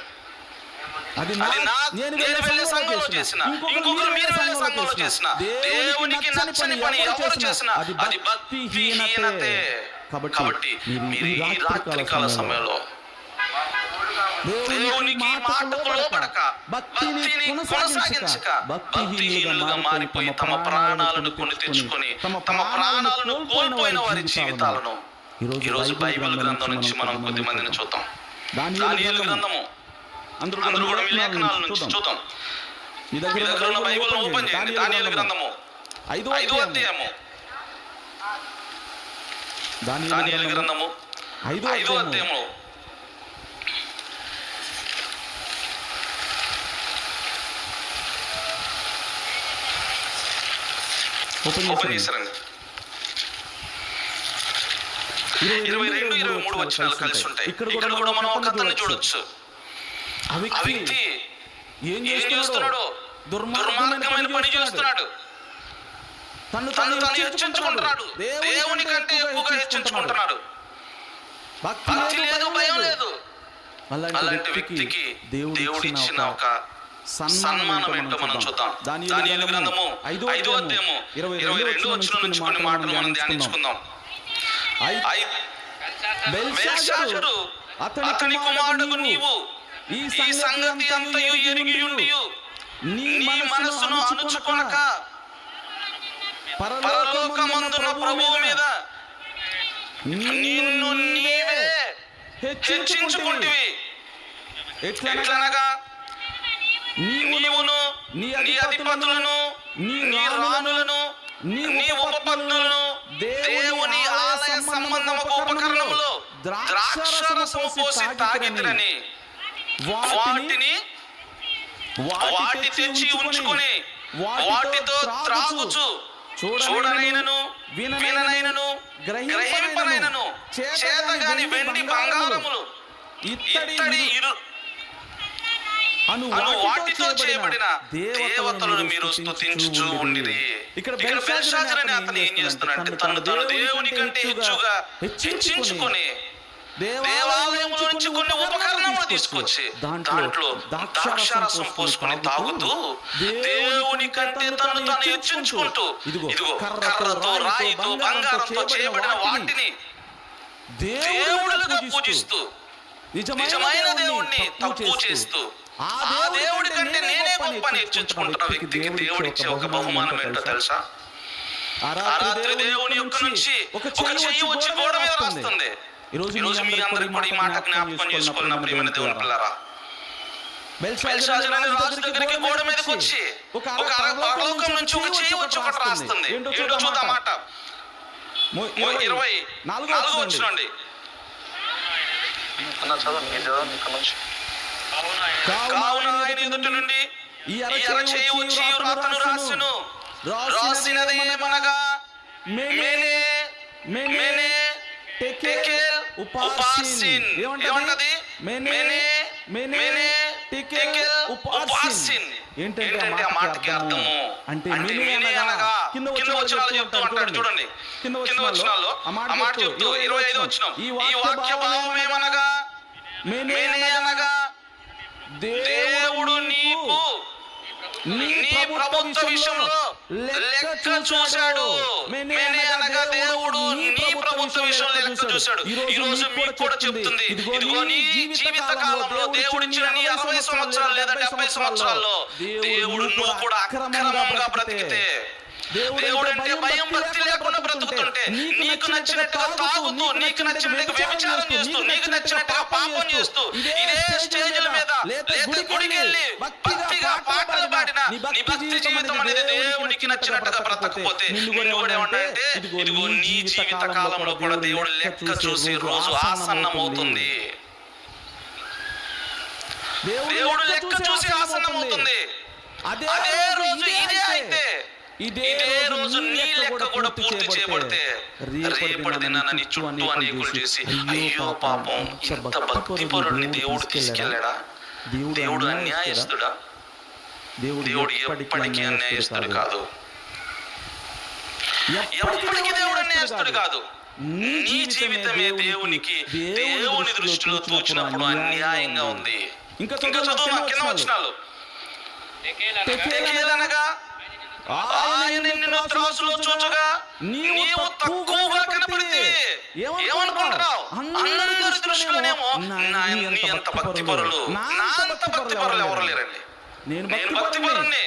Speaker 1: అది నేను వెళ్ళే సంఘంలో చేసిన, ఇంకొకరు మీరు వెళ్ళే సంఘంలో చేసిన, దేవునికి నచ్చని పని ఎవరు చేసినా అది భక్తిహీనతే. కాబట్టి మీరు ఈ రాత్రికాల సమయంలో దేవునికి మాటకు లోబడక, భక్తిని కొనసాగించక భక్తిహీనులుగా మారిపోయి తమ ప్రాణాలను కొని తెచ్చుకొని తమ ప్రాణాలను కోల్పోయిన వారి జీవితాలను ఈరోజు బైబిల్ గ్రంథం నుంచి మనం కొద్ది మందిని చూద్దాం. దానియేలు గ్రంథము, అందరూ కూడా మీ లేఖనాల నుంచి చూద్దాం. మీ దగ్గర ఉన్న బైబిల్ ఓపెన్ చేయండి. దానియేలు గ్రంథము 5వ అధ్యాయము, దానియేలు గ్రంథము 5వ అధ్యాయము ఓపెన్ చేశారండి. 22, 23 వచనాలు కలిసి ఉంటాయి. ఇక్కడ కూడా మనం ఒక అతన్ని చూడొచ్చు. ఆ వ్యక్తి ఏం చేస్తున్నాడు? దుర్మార్గమైన పని చేస్తున్నాడు. తను హెచ్చించుకుంటున్నాడు. దేవుని కంటే ఎక్కువగా హెచ్చించుకుంటున్నాడు. భక్తి లేదు, భయం లేదు. అలాంటి వ్యక్తికి దేవుడు ఇచ్చిన ఒక సన్మానం ఏంటో మనం చూద్దాం. దానియేలు గ్రంథము 5వ అధ్యాయము 22 వచనం నుంచి కొన్ని మాటలు మనం ధ్యానించుకుందాం. బెల్షాజరు అతని కుమారుడు నీవు ఈ సంగతి అంతయు ఎరిగియుండియు నీ మనస్సును అణుచుకొనక పరలోకమందున ప్రభువు మీద నిన్ను నీవే హెచ్చించుకుంటివి. ఎట్లనగా నీవును నీ అధిపతులను, నీ రాణులను, నీ ఉపపత్నులను దేవుని ఆలయ సంబంధముకు ఉపకరణములో ద్రాక్షారసము పోసి తాగితిరని వాటి తెచ్చి ఉంచుకొని వాటితో త్రాగుచు చూడనైనను విననైనను గ్రహింపనైనను చేతగాని వెండి బంగారములు ఇత్తడి అను వాటితో చేయబడిన దేవతలను మీరు స్తుతించుచూ ఉండిరి. ఇక్కడ బెల్షాజరు అనే అతను ఏం చేస్తున్నాడంటే తను దేవుని కంటే హెచ్చుగా హెచ్చించుకొని దేవాలయంలో నుంచి కొన్ని ఉపకరణములు తీసుకొచ్చి దాంట్లో ద్రాక్షారసం పోసుకొని తాగుతూ దేవుని కంటే తను హెచ్చించుకుంటూ ఇదిగో కర్రతో, రాయితో, బంగారంతో చేయబడిన వాటిని దేవుడుగా పూజిస్తూ నిజమైన దేవుణ్ణి తక్కువ చేస్తూ ఆ దేవుడి కంటే నేనే గొప్ప అని హెచ్చించుకుంటున్న వ్యక్తికి దేవుడిచ్చే ఒక బహుమానం ఏంటో తెలుసా? ఆ రాత్రి దేవుని యొక్క నుంచి ఒక చెయ్యి వచ్చి గోడ మీద రాస్తుంది. ఈరోజు మీ అందరికి కూడా ఈ మాట జ్ఞాపకం చేసుకోవాలన్న ప్రియమైన దేవుని పిల్లరా, బెల్షాజరు అనే రాజు దగ్గరికి గోడ మీదకి వచ్చి ఒక పరలోకం నుంచి ఒక చెయ్యి వచ్చి ఒకటి రాస్తుంది. ఏంటో చూద్దాం మాట. 24వ వచనం కావున ఆయన ఎదుటి నుండి ఈ అరచేయి వచ్చి రాతను రాసెను. రాసినదేమనగా మెనే మెనే టెకేల్ ఉపాసిన్. ఏమంటది? మెనే మెనే టెకేల్ ఉపాసిన్. ఏంటంటే ఆ మాటకి అర్థము అంటే మెనే అనగా కింద వచనాలు చెప్తూ అంటాడు చూడండి. కింద వచనాల్లో ఆ మాట చెప్తూ 25వ వచనం, ఈ వాక్య భావం ఏమనగా మెనే అనగా దేవుడు నీకు నీ ప్రభుత్వ విషయంలో లెక్క చూశాడు. మెనే అనగా దేవుడు నీ ప్రభుత్వ విషయంలో లెక్క చూశాడు. ఈ రోజు మీకు కూడా చెప్తుంది, ఇదిగో నీ జీవిత కాలంలో దేవుడిచ్చిన నీ 60 సంవత్సరాలు లేదా 70 సంవత్సరాల్లో దేవుడు నువ్వు కూడా అక్రమంగా బ్రతికితే, దేవుడు అంటే భయం భక్తి లేకుండా బ్రతుకుతుంటే, నీకు నచ్చినట్టుగా తాగుతూ, నీకు నచ్చినట్టుగా వ్యభిచారం చేస్తూ, నీకు నచ్చినట్టుగా పాపం చేస్తూ, ఇదే స్టేజ్ల మీద లేదా గుడికి వెళ్ళి భక్తిగా పాటలు పాడిన నీ భక్తి జీవితం అనేది దేవుడికి నచ్చినట్టుగా బ్రతకపోతే నిన్ను కూడా ఏమంటాడంటే ఇదిగో నీ జీవిత కాలంలో కూడా దేవుడు లెక్క చూసి రోజు ఆసన్నమవుతుంది. దేవుడు లెక్క చూసి ఆసన్నమవుతుంది. అదే రోజు ఇదే అయితే ఇదే రోజు నీ లెక్క కూడా పూర్తి చేయబడితే రేపటి దినాన నీ చుట్టూ అనేకులు చేసి అయ్యో పాపం ఇంత భక్తిపరుడిని దేవుడు తీసుకెళ్ళాడా? దేవుడు అన్యాయస్తుడా? దేవుడు ఎప్పటికీ అన్యాయస్తుడు కాదు. ఎప్పటికీ దేవుడు అన్యాయస్తుడు కాదు. నీ జీవితమే దేవుని దృష్టిలో తూచినప్పుడు అన్యాయంగా ఉంది. ఇంకా చదువు కింద వచనాలు. తెకేలనగా ఆయన నిన్ను త్రాసులో చూచగా నీవు తక్కువగా కనపడితే ఏమనుకుంటున్నావు? అందరి దృష్టిలోనేమో నీ అంత భక్తిపరులు, నా అంత భక్తిపరులు ఎవరు లేరండి. నేను భక్తిపరుణ్ణి,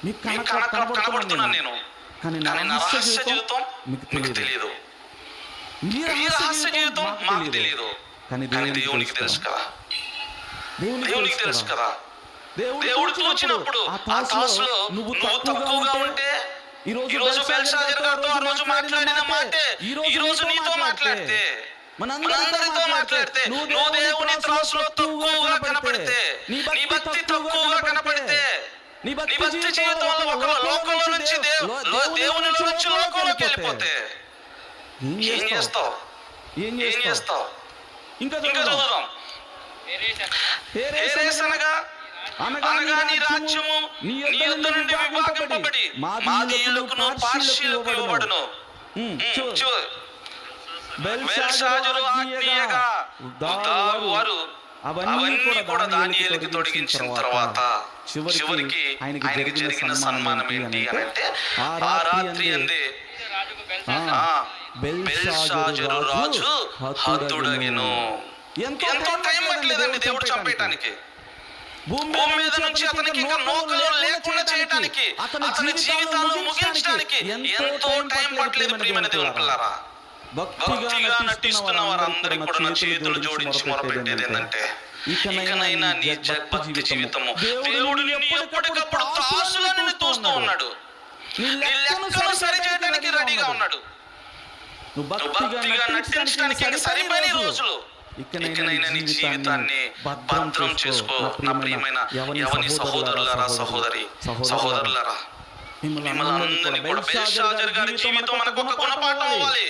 Speaker 1: మీకు కనబడుతున్నాను నేను, కానీ నా రహస్య జీవితం మీకు తెలియదు. మీ రహస్య జీవితం మాకు తెలియదు, కానీ దేవునికి తెలుసు కదా. దేవునికి తెలుసు కదా. దేవుడు చూచినప్పుడు ఆ తాసులో నువ్వు తక్కువగా ఉంటే ఈరోజు బెల్షాజర్ గారితో ఆ రోజు మాట్లాడిన మాటే ఈ రోజు నీతో మాట్లాడితే, మనందరితో మాట్లాడితే, నువ్వు దేవుని త్రాసులో తక్కువగా కనపడితే, నీ భక్తి తక్కువగా కనపడితే, నీ భక్తి జీవితంలో ఒక లోకంలో నుంచి దేవుని నుంచి లోకంలోకి వెళ్ళిపోతే ఏం చేస్తావు? ఇంకా చదువుదాం. అనగా నీ రాజ్యము నీ యొద్ద నుండి విభాగింపబడి మాదీయులకును పార్షీయులకు ఇవ్వబడును. బెల్షాజరు ఆజ్ఞగా వారు అవన్నీ కూడా దానియేలుకి తొడిగించిన తర్వాత చివరికి ఆయనకి జరిగిన సన్మానం ఏంటి అని అంటే, ఆ రాత్రి అందే బెల్షాజరు రాజు హతుడగెను. ఎంతో టైం పట్టలేదండి దేవుడు చంపేయటానికి. భూమి మీద నుంచి అతనికి ఇంకా నూకలు లేకుండా చేయటానికి, అతని జీవితాలను ముగించడానికి ఎంతో టైం పట్టలేదు. ప్రియమైన దేవుని పిల్లారా, భక్తిగా నటిస్తున్న వారందరికీ కూడా నా చేతులు జోడించి మొరపెట్టేది ఏంటంటే, ఇకనైనా నీ భక్తి జీవితము దేవుడు నిన్ను ఎప్పటికప్పుడు తాసులో నిన్ను తోస్తూ ఉన్నాడు. నీ లెక్కను సరి చేయడానికి రెడీగా ఉన్నాడు. నువ్వు భక్తిగా నటించడానికి సరిపోయిన రోజులు. ఇకనైనా నీ జీవితాన్ని భద్రం చేసుకో. నా ప్రియమైన యవని సహోదరులారా, సహోదరులారా, మిమ్మల్ని అందరినీ కూడా బెల్షాజర్ గారి జీవితం మనకు ఒక గుణపాఠం అవ్వాలి.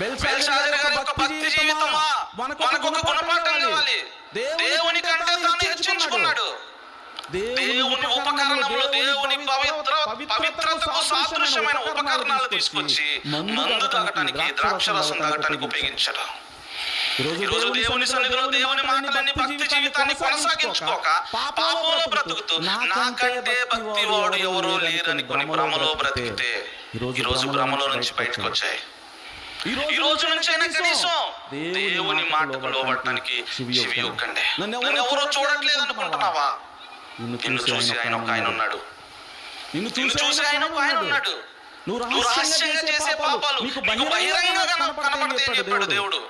Speaker 1: బెల్షాజర్ గారి యొక్క భక్తి జీవితమా మనకు ఒక గుణపాఠం కావాలి. దేవుని కంటే తాను హెచ్చించుకున్నాడు. దేవుని ఉపకరణంలో దేవుని పవిత్రతకు సాదృశ్యమైన ఉపకరణాలు తీసుకొచ్చి మందు తాగటానికి, ద్రాక్షరసం తాగటానికి ఉపయోగించడం. ఈరోజు దేవుని సన్నిధిలో దేవుని మాటలన్నీ భక్తి జీవితాన్ని కొనసాగించుకోక పాపంలో బ్రతుకుతూ నాకంటే భక్తి వాడు ఎవరో లేరని కొన్ని భ్రమలో బ్రతికితే ఈరోజు భ్రమలో నుంచి బయటకు వచ్చాయి. ఈ రోజు నుంచైనా కనీసం దేవుని మాటకు లోబడటానికి చెవి యొక్కండి. నన్ను ఎవరో చూడట్లేదు అనుకుంటున్నావా? నిన్ను చూసి ఆయన ఉన్నాడు. నువ్వు రహస్యంగా చేసే పాపాలు నీకు బహిరంగంగా కనపడతాయని చెప్పాడు దేవుడు.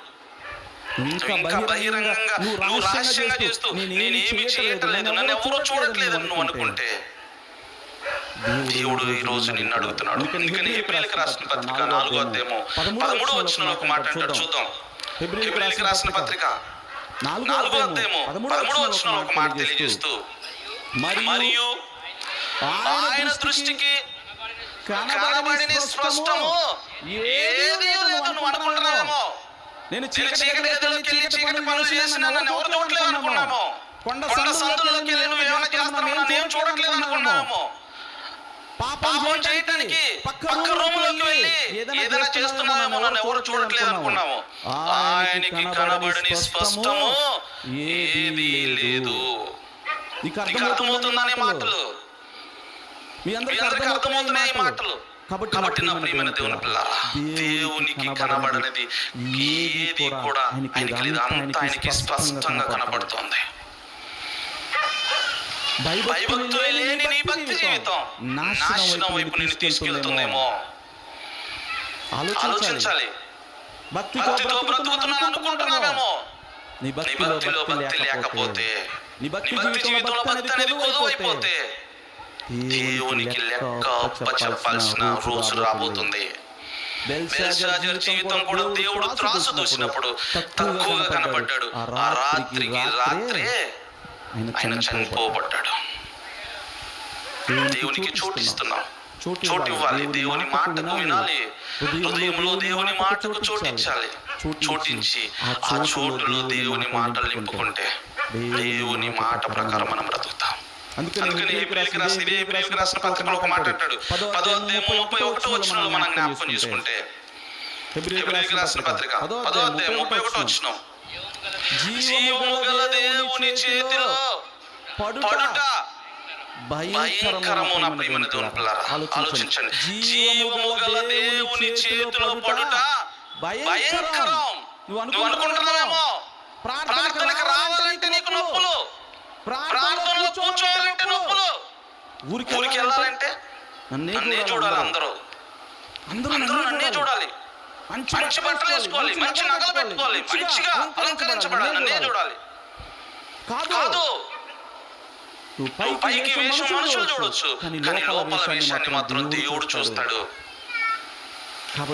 Speaker 1: ఇంకా బహిరంగంగా నువ్వు రహస్యంగా చేస్తూ నేనేమి చేయటం లేదు, నన్ను ఎవరో చూడట్లేదు నువ్వు అనుకుంటే దేవుడు ఈ రోజు నిన్ను అడుగుతున్నాడు. అందుకని హెబ్రీయులకు రాసిన పత్రిక 4వ అధ్యాయము 13వ వచనంలో ఒక మాట అంటాడు. చూద్దాం. హెబ్రీయులకు రాసిన పత్రిక 4వ అధ్యాయము 13వ వచనంలో ఒక మాట తెలియజేస్తూ, మరియు ఆయన దృష్టికి కనబడిన స్పష్టము ఏదీ లేదు నువ్వు అనుకుంటున్నావేమో. నేను చీకటి గదిలోకి వెళ్ళి చీకటి పనులు చేసిన నన్ను ఎవరు చూడట్లేదు అనుకున్నాము. కొండ సందులోకి వెళ్ళి నువ్వు ఏమైనా చేస్తున్నావు నేను చూడట్లేదు అనుకున్నాము. పాపం చేయటానికి పక్క రూములోకి వెళ్ళి ఏదైనా చేస్తున్నావేమో, నన్ను ఎవరు చూడట్లేదు అనుకున్నాము. ఆయనకి కనబడని స్పష్టము ఏదీ లేదు. నీకు అర్థమవుతుందనే మాటలు, మీ అందరికీ అర్థమవుతున్నాయి ఈ మాటలు. కాబట్టి నా ప్రియమైన దేవుని పిల్లారా, దేవునికి కనబడనిది ఏది కూడా ఆయనకి లేదు. అంతా ఆయనకి స్పష్టంగా కనబడుతోంది. భయభక్తులే లేని నీ భక్తి జీవితం నాశనం వైపు నిన్ను తీసుకెళ్తుందేమో. ఆలోచించాలి. భక్తితో బ్రతుకుతున్నాను అనుకుంటున్నావేమో. నీ భక్తిలో భక్తి లేకపోతే, నీ భక్తి జీవితంలో భక్తి అనేది కొదువైపోతే దేవునికి లెక్క చెప్పాల్సిన రోజు రాబోతుంది. బెల్షాజర్ జీవితం కూడా దేవుడు త్రాసు దూసినప్పుడు తక్కువగా కనపడ్డాడు. ఆ రాత్రికి రాత్రే ఆయన చనిపోబడ్డాడు. దేవునికి చోటిస్తున్నాం, చోటు ఇవ్వాలి. దేవుని మాటకు వినాలి, హృదయంలో దేవుని మాటకు చోటించాలి. చోటించి ఆ చోటులో దేవుని మాటలు నింపుకుంటే దేవుని మాట ప్రకారం మనం బ్రతుకుతాం. అందుకని హెబ్రీయులకు రాసిన పత్రికలో ఒక మాట అంటాడు, 10వ అధ్యాయం 31వ వచనంలో మనం జ్ఞాపకం చేసుకుంటే, హెబ్రీయులకు రాసిన పత్రిక 10వ అధ్యాయం 31వ వచనం, జీవము గల దేవుని చేతిలో పడుట భయంకరము. నా ప్రియమైన దేవుని పిల్లారా, ఆలోచించండి. జీవము గల దేవుని చేతిలో పడుట భయంకరం. నువ్వు అనుకుంటున్నావేమో ప్రార్థనకు రావాలంటే నీకు నొప్పులు, ప్రార్థనలో కూర్చోవాలంటే నొప్పులు, ఊరికి వెళ్ళాలంటే నన్నే చూడాలి, అందరూ నన్నే చూడాలి, మంచి బట్టలు వేసుకోవాలి, మంచి నగలు పెట్టుకోవాలి, మంచిగా అలంకరించబడాలి, నన్నే చూడాలి. కాదు, పైకి వేషం మనుషులు చూడొచ్చు, కానీ లోపల వేషాన్ని మాత్రం దేవుడు చూస్తాడు.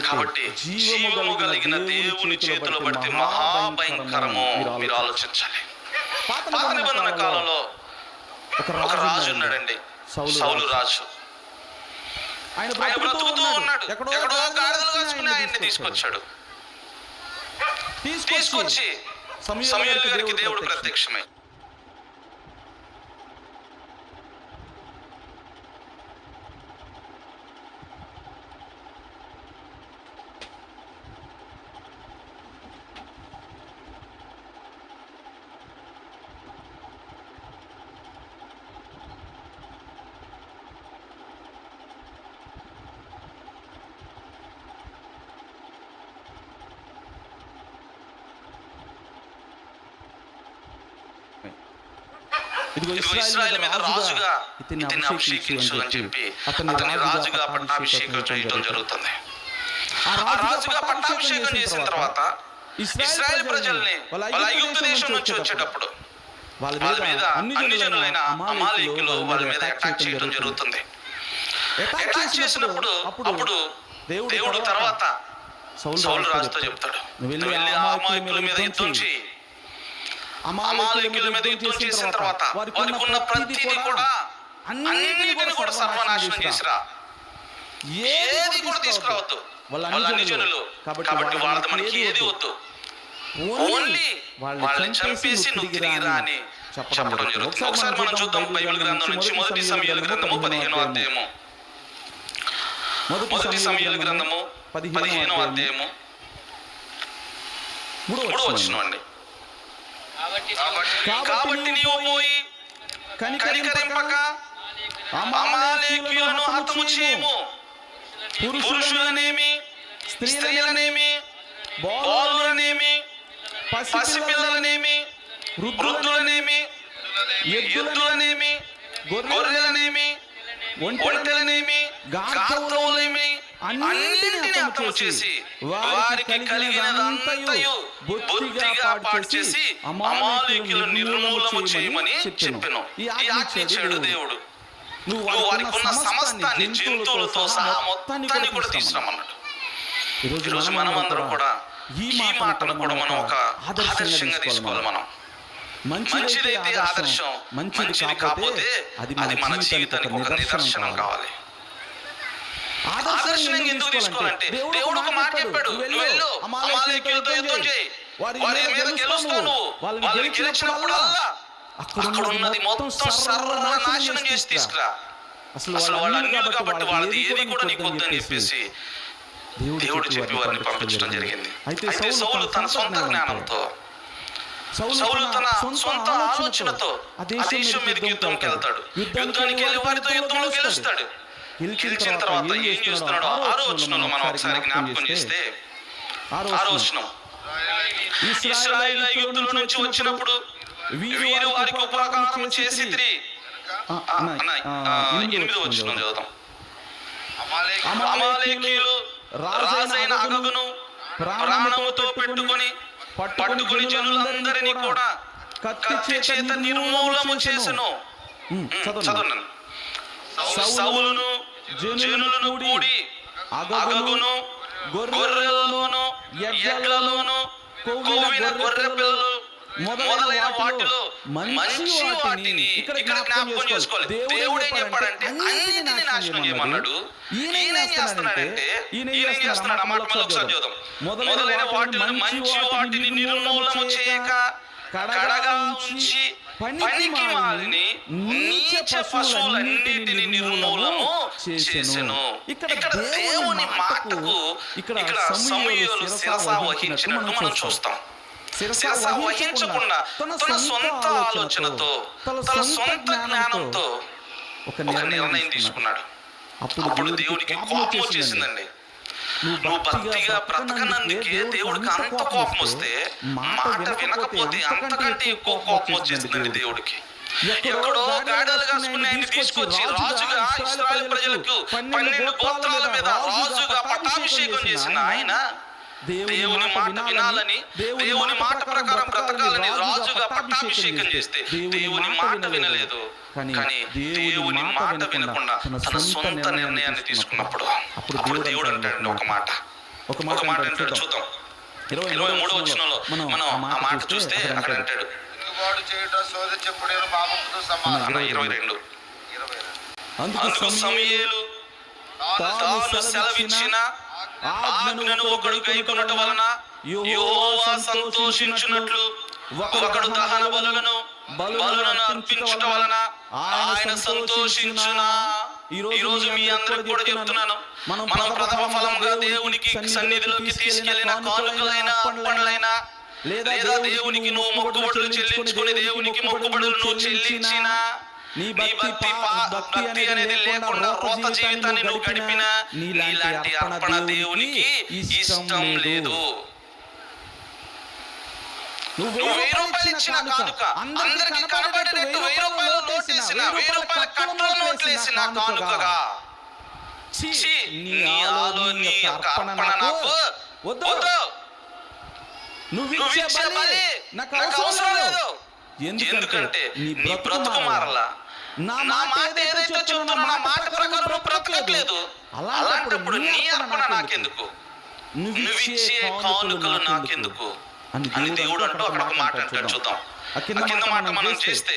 Speaker 1: కాబట్టి జీవము కలిగిన దేవుని చేతిలో పడితే మహాభయంకరము. మీరు ఆలోచించాలి. పాత నిబంధన కాలంలో ఒక రాజు ఉన్నాడండి, సౌలు రాజు. ఆయన బ్రతుకుతూ ఉన్నాడు. ఎక్కడో గాడిదలు కాచుకుని ఆయన్ని తీసుకొచ్చాడు. తీసుకొచ్చి సమూయేలు గారికి దేవుడు ప్రత్యక్షమై, ఇదిగో ఇశ్రాయేలు మీద రాజుగా ఇతన్ని అభిషేకించు అని చెప్పి అతన్ని రాజుగా పట్టాభిషేకం చేయడం జరుగుతుంది. ఆ రాజుగా పట్టాభిషేకం చేసిన తర్వాత ఇశ్రాయేలు ప్రజల్ని వాళ్ళ ఐగుప్తు దేశం నుంచి వచ్చేటప్పుడు వాళ్ళ మీద అన్ని జనులైన అమాలేకీయులు వాళ్ళ మీద అటాక్ చేయడం జరుగుతుంది. అటాక్ చేసినప్పుడు అప్పుడు దేవుడు తర్వాత సౌలు రాజుతో చెప్తాడు, నువ్వు వెళ్ళి ఆ అమాలేకీయుల మీద యుద్ధం చేయి. అమాలేకీయుల మీద యుద్ధం చేసిన తర్వాత వారికి ఉన్న ప్రతిదీ కూడా అన్నిటిని కూడా సర్వనాశనం చేసిరా, ఏది కూడా తీసుకురావద్దు. వాళ్ళ అన్ని జనులు కాబట్టి వాళ్ళది మనకి ఏది వద్దు, ఓన్లీ వాళ్ళని చంపేసి నువ్వు తిరిగిరా అని చెప్పడం జరుగుతుంది. ఒకసారి మనం చూద్దాం బైబిల్ గ్రంథం నుంచి మొదటి సమూయేలు గ్రంథము 15వ అధ్యాయము, మొదటి సమూయేలు గ్రంథము 15వ అధ్యాయము 3వ వచనం అండి. కాబట్టి నీవు పోయి కనికరింపక అమాలేకీయులను హతము చేయము, పురుషులనేమి స్త్రీలనేమి బాలులనేమి పసిపిల్లలనేమి వృద్ధులనేమి ఎద్దులనేమి గొర్రెలనేమి ఒంటెలనేమి గాడిదలనేమి అన్నింటినీ హతము చేసి వారికి కలిగినదంతయు బొత్తిగా పాడు చేసి అమాలేకీయులను నిర్మూలము చేయమని చెప్పెను. ఈ ఆజ్ఞ ఇచ్చాడు దేవుడు. నువ్వు వారికి ఉన్న సమస్తాన్ని జంతువులతో సహా మొత్తాన్ని కూడా తీసుకురమ్మన్నాడు. ఈరోజు మనం అందరం కూడా ఈ మాటను కూడా మనం ఒక ఆదర్శంగా తీసుకోవాలి. మనం మంచిదైతే ఆదర్శం, మంచిది కాకపోతే అది మన జీవితానికి ఒక నిదర్శనం కావాలి. ఆదర్శనం ఎందుకు తీసుకోవాలంటే దేవుడు ఒక మాట చెప్పాడు, నువ్వు వెళ్ళు అమాలేకీయులతో యుద్ధం చేయి, వారి మీద గెలుస్తావు. నువ్వు వాళ్ళని గెలిచినప్పుడల్లా అక్కడ ఉన్నది మొత్తం సర్వనాశనం చేసి తీసుకురా. అసలు వాళ్ళు అన్యులు కాబట్టి వాళ్ళది ఏది కూడా నీకు వద్దని చెప్పేసి దేవుడు చెప్పి వారిని పంపించడం జరిగింది. అయితే సౌలు తన సొంత జ్ఞానంతో, సౌలు తన సొంత ఆలోచనతో ఆ దేశం మీదకి యుద్ధంకి వెళ్తాడు. యుద్ధానికి వెళ్ళి వారితో యుద్ధంలో గెలుస్తాడు. గెలిచిన తర్వాత ఏం చేస్తున్నాడో 6వ వచనంలో మనం ఒకసారి జ్ఞాపకం చేస్తే, 6వ వచనం, ఇశ్రాయేలు ఐగుప్తుల నుంచి వచ్చినప్పుడు వీరు వారికి ఉపకారం చేసిరి. 8వ వచనం చదువుతాం. అమాలేకీయులు రాజైన అగగును ప్రాణముతో పట్టుకొని జనులందరినీ కూడా కత్తి చేత నిర్మూలము చేసెను. చదవండి. సౌలును జనులను కూడి అగగును గొర్రెలలోను ఎడ్లలోను కొవ్విన గొర్రె పిల్లలు మొదలైన వాటిలో మంచి వాటిని ఇక్కడ జ్ఞాపకం చేసుకోవాలి. దేవుడు ఏం చెప్పాడంటే అన్నిటిని నాశనం చేయమన్నాడు. ఈయన ఏం చేస్తున్నాడంటే ఈయన ఏం చేస్తున్నాడు? ఆ మాట మళ్ళీ ఒకసారి చూద్దాం. మొదలైన వాటిలో మంచి వాటిని నిర్మూలన చేయక కడగా ఉంచి పనికి మాలిని నీచ పశువులన్నిటిని నిర్మూలము చేసెను. ఇక్కడ దేవుని మాటకు ఇక్కడ సమూయేలు శిరస వహించినట్టు మనం చూస్తాం. శిరస వహించకుండా తన సొంత ఆలోచనతో తన సొంత జ్ఞానంతో ఒక నిర్ణయం తీసుకున్నాడు. అప్పుడు దేవునికి కోపం వచ్చేసిందండి. నువ్వు భక్తిగా బ్రతకనందుకే దేవుడికి అంత కోపం వస్తే, మాట వినకపోతే అంతకంటే ఎక్కువ కోపం వచ్చేసిందండి దేవుడికి. ఎక్కడో గాడిదలు కాసుకుని ఆయన తీసుకొచ్చి రాజుగా ఇశ్రాయేలు ప్రజలకు 12 గోత్రాల మీద రాజుగా పట్టాభిషేకం చేసిన ఆయన దేవుని మాట వినాలని, దేవుని మాట ప్రకారం బ్రతకాలని రాజుగా పట్టాభిషేకం చేస్తే దేవుని మాట వినలేదు. కానీ దేవుని మాట వినకుండా తన సొంత నిర్ణయాన్ని తీసుకున్నప్పుడు అప్పుడు దేవుడు అంటాడు ఒక మాట అంటాడు. చూద్దాం 23వ వచనంలో మనం ఆ మాట చూస్తే అక్కడ అంటాడు 22. అందుకు సమూయేలు తాను సెలవిచ్చిన ఆజ్ఞను ఒకడు గైకొనుట వలన యెహోవా సంతోషించునట్లు ఒకడు దహన బలులను అర్పించుట వలన ఆయన సంతోషించునా. ఈ రోజు మీ అందరికి కూడా చెప్తున్నాను, మనం ప్రథమ ఫలముగా దేవునికి సన్నిధిలోకి తీసుకెళ్లిన కానుకలైన అర్పణలైనా లేదా దేవునికి నువ్వు మొక్కుబడులు చెల్లించుకుని దేవునికి మొక్కుబడులు నువ్వు చెల్లించినా, నీ భక్తి అనేది లేకుండా రోత జీవితాన్ని నువ్వు గడిపినా నీలాంటి అర్పణ దేవునికి ఇష్టం లేదు. నువ్వు 1000 రూపాయలు ఇచ్చిన కానుక, అందరికి కనబడేటట్టు 1000 రూపాయలు నోటేసిన, 1000 రూపాయల కట్టలు నోట్లేసిన కానుకగా నీ యొక్క అర్పణ నాకు వద్దు. నువ్వు ఇచ్చే బలి నాకు అవసరం లేదు. ఎందుకంటే నీ బ్రతుకు మారలా. నా మాట ఏదైతే చెప్తున్నా నా మాట ప్రకారం బ్రతకట్లేదు. అలాంటప్పుడు నీ అర్పణ నాకెందుకు, నువ్విచ్చే కానుకలు నాకెందుకు అని దేవుడు అంటూ అక్కడ ఒక మాట అంటాడు. చూద్దాం ఆ కింద మాట మనం చేస్తే,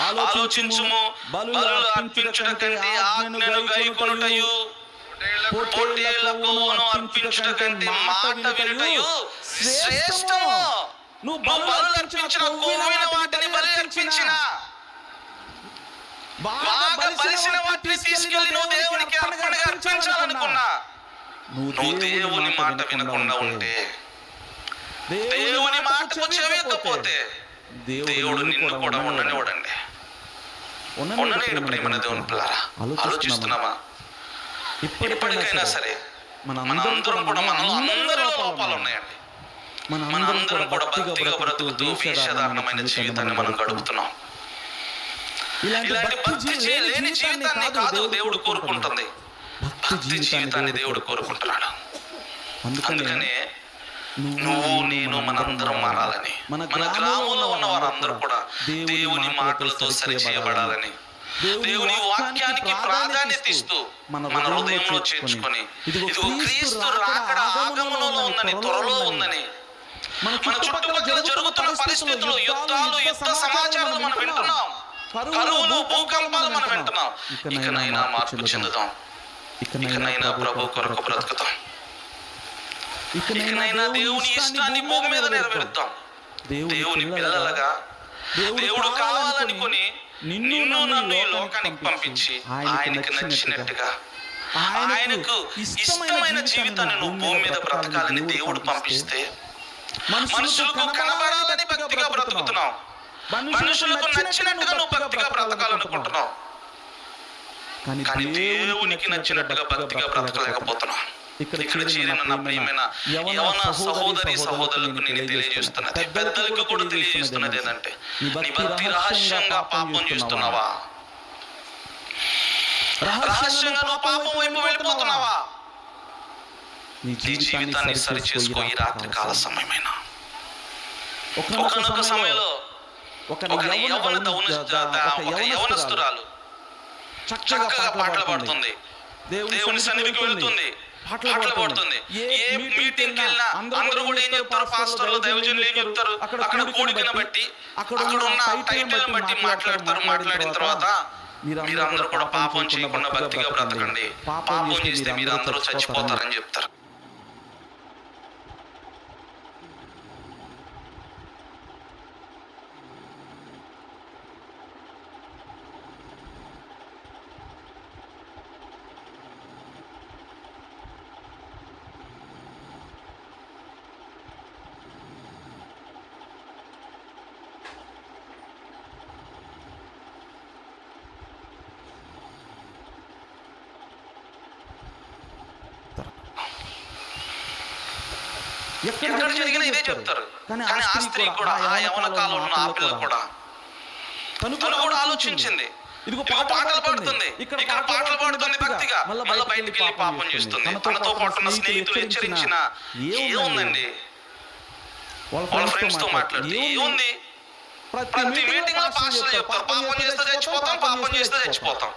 Speaker 1: ఆలోచించుము బలులు అర్పించుట కంటే ఆజ్ఞను గైకొనుటయు పొట్టేళ్లకు అర్పించుట కంటే మాట వినుటయు శ్రేష్టము. నువ్వు బలులు అర్పించిన కొవ్విన వాటిని బలి అర్పించిన, బాగా బలిసిన వాటిని తీసుకెళ్లి నువ్వు దేవునికి అర్పణగా అర్పించాలనుకున్నా, నువ్వు దేవుని మాట వినకుండా ఉంటే, దేవుని మాటకు చెవియకపోతే దేవుడు నిన్ను కూడా ఉండనివ్వడండి. ఉండనేడు ప్రియమైన దేవుని పిల్లారా, ఆలోచిస్తున్నామా? ఇప్పటికైనా సరే మనందరం కూడా అందరిలో లోపాలు ఉన్నాయండి. మనందరం కూడా భక్తిగా బ్రతుకుతూ వేషధారణమైన జీవితాన్ని మనం గడుపుతున్నాం. ఇలాంటి భక్తి లేని జీవితాన్ని కాదు దేవుడు కోరుకుంటుంది, భక్తి జీవితాన్ని దేవుడు కోరుకుంటున్నాడు. అందుకనే నువ్వు నేను మనందరం మారాలని, మన గ్రామంలో ఉన్న వారందరూ కూడా దేవుని మాటలతో సరిచేయబడాలని, దేవుని వాక్యానికి ప్రాధాన్యత ఇస్తూ మన హృదయంలో చేర్చుకొని, ఇదిగో క్రీస్తు రాకడ ఆగమనంలో ఉందని, త్వరలో ఉందని, మన చుట్టుపక్కల జరుగుతున్న పరిస్థితులు, యుద్ధాలు, యుద్ధ సమాచారాలు మనం వింటున్నాం, కరువులు, భూకంపాలు మనం వింటున్నాం. ఇకనైనా మార్పు చెందుదాం, ఇకనైనా ప్రభు కొరకు బ్రతుకుతాం, ఇకనైనా దేవుని ఇష్టాన్ని భూమి మీద నెరవేరుద్దాం. దేవుని పిల్లలుగా దేవుడు కావాలనుకుని నిన్ను నన్ను ఈ లోకానికి పంపించి ఆయనకు నచ్చినట్టుగా, ఆయనకు ఇష్టమైన జీవితాన్ని నువ్వు భూమి మీద బ్రతకాలని దేవుడు పంపిస్తే, మనుషులకు కనబడాలని భక్తిగా బ్రతుకుతున్నావు, మనుషులకు నచ్చినట్టుగా నువ్వు భక్తిగా బ్రతకాలనుకుంటున్నావు. కానీ దేవునికి నచ్చినట్టుగా భక్తిగా బ్రతకలేకపోతున్నావు. ఇక్కడ చేరిన నా ప్రియమైన యవన సహోదరి సహోదరులకు నేను తెలియజేస్తున్నది, పెద్దలకు కూడా తెలియజేస్తున్నది ఏంటంటే, నీ భక్తి రహస్యంగా పాపం చేస్తున్నావా? రహస్యంగా నువ్వు పాపం వైపు వెళ్ళిపోతున్నావా? నీ జీవితాన్ని సరి చేసుకో. ఈ రాత్రి కాల సమయమైన ఒకనొక సమయంలో ఒక యవనస్తురాలు చక్కగా పాటలు పాడుతుంది, దేవుని సన్నిధికి వెళుతుంది, పాటలు పాడుతుంది. ఏ మీటింగ్కి వెళ్ళినా అందరూ కూడా ఏం చెప్తారు? పాస్టర్లు, దైవజనులు ఏం చెప్తారు? అక్కడ కూడికను బట్టి, అక్కడ ఉన్న టైటిల్ని బట్టి మాట్లాడతారు. మాట్లాడిన తర్వాత మీరందరూ కూడా పాపం చేయకుండా భక్తిగా బ్రతకండి, పాపం చేస్తే మీరందరూ చచ్చిపోతారని చెప్తారు. ఎక్కడ జరిగినా ఇదే చెప్తారు. కానీ ఆ స్త్రీ కూడా, ఆ యవన కాలంలో ఉన్న ఆ పిల్ల కూడా తను కూడా ఆలోచించింది. ఇదిగో పాటలు పాడుతుంది, ఇక్కడ పాటలు పాడుతుంది భక్తిగా, మళ్ళీ బయటికి వెళ్ళి పాపం చేస్తుంది. తనతో పాటు ఉన్న స్నేహితులు హెచ్చరించిన ఏముందండి? వాళ్ళ ఫ్రెండ్స్ తో మాట్లాడుతుంది. ఏముంది? ప్రతి మీటింగ్ లో పాస్టర్లు చెప్తారు, పాపం చేస్తే చచ్చిపోతాం, పాపం చేస్తే చచ్చిపోతాం.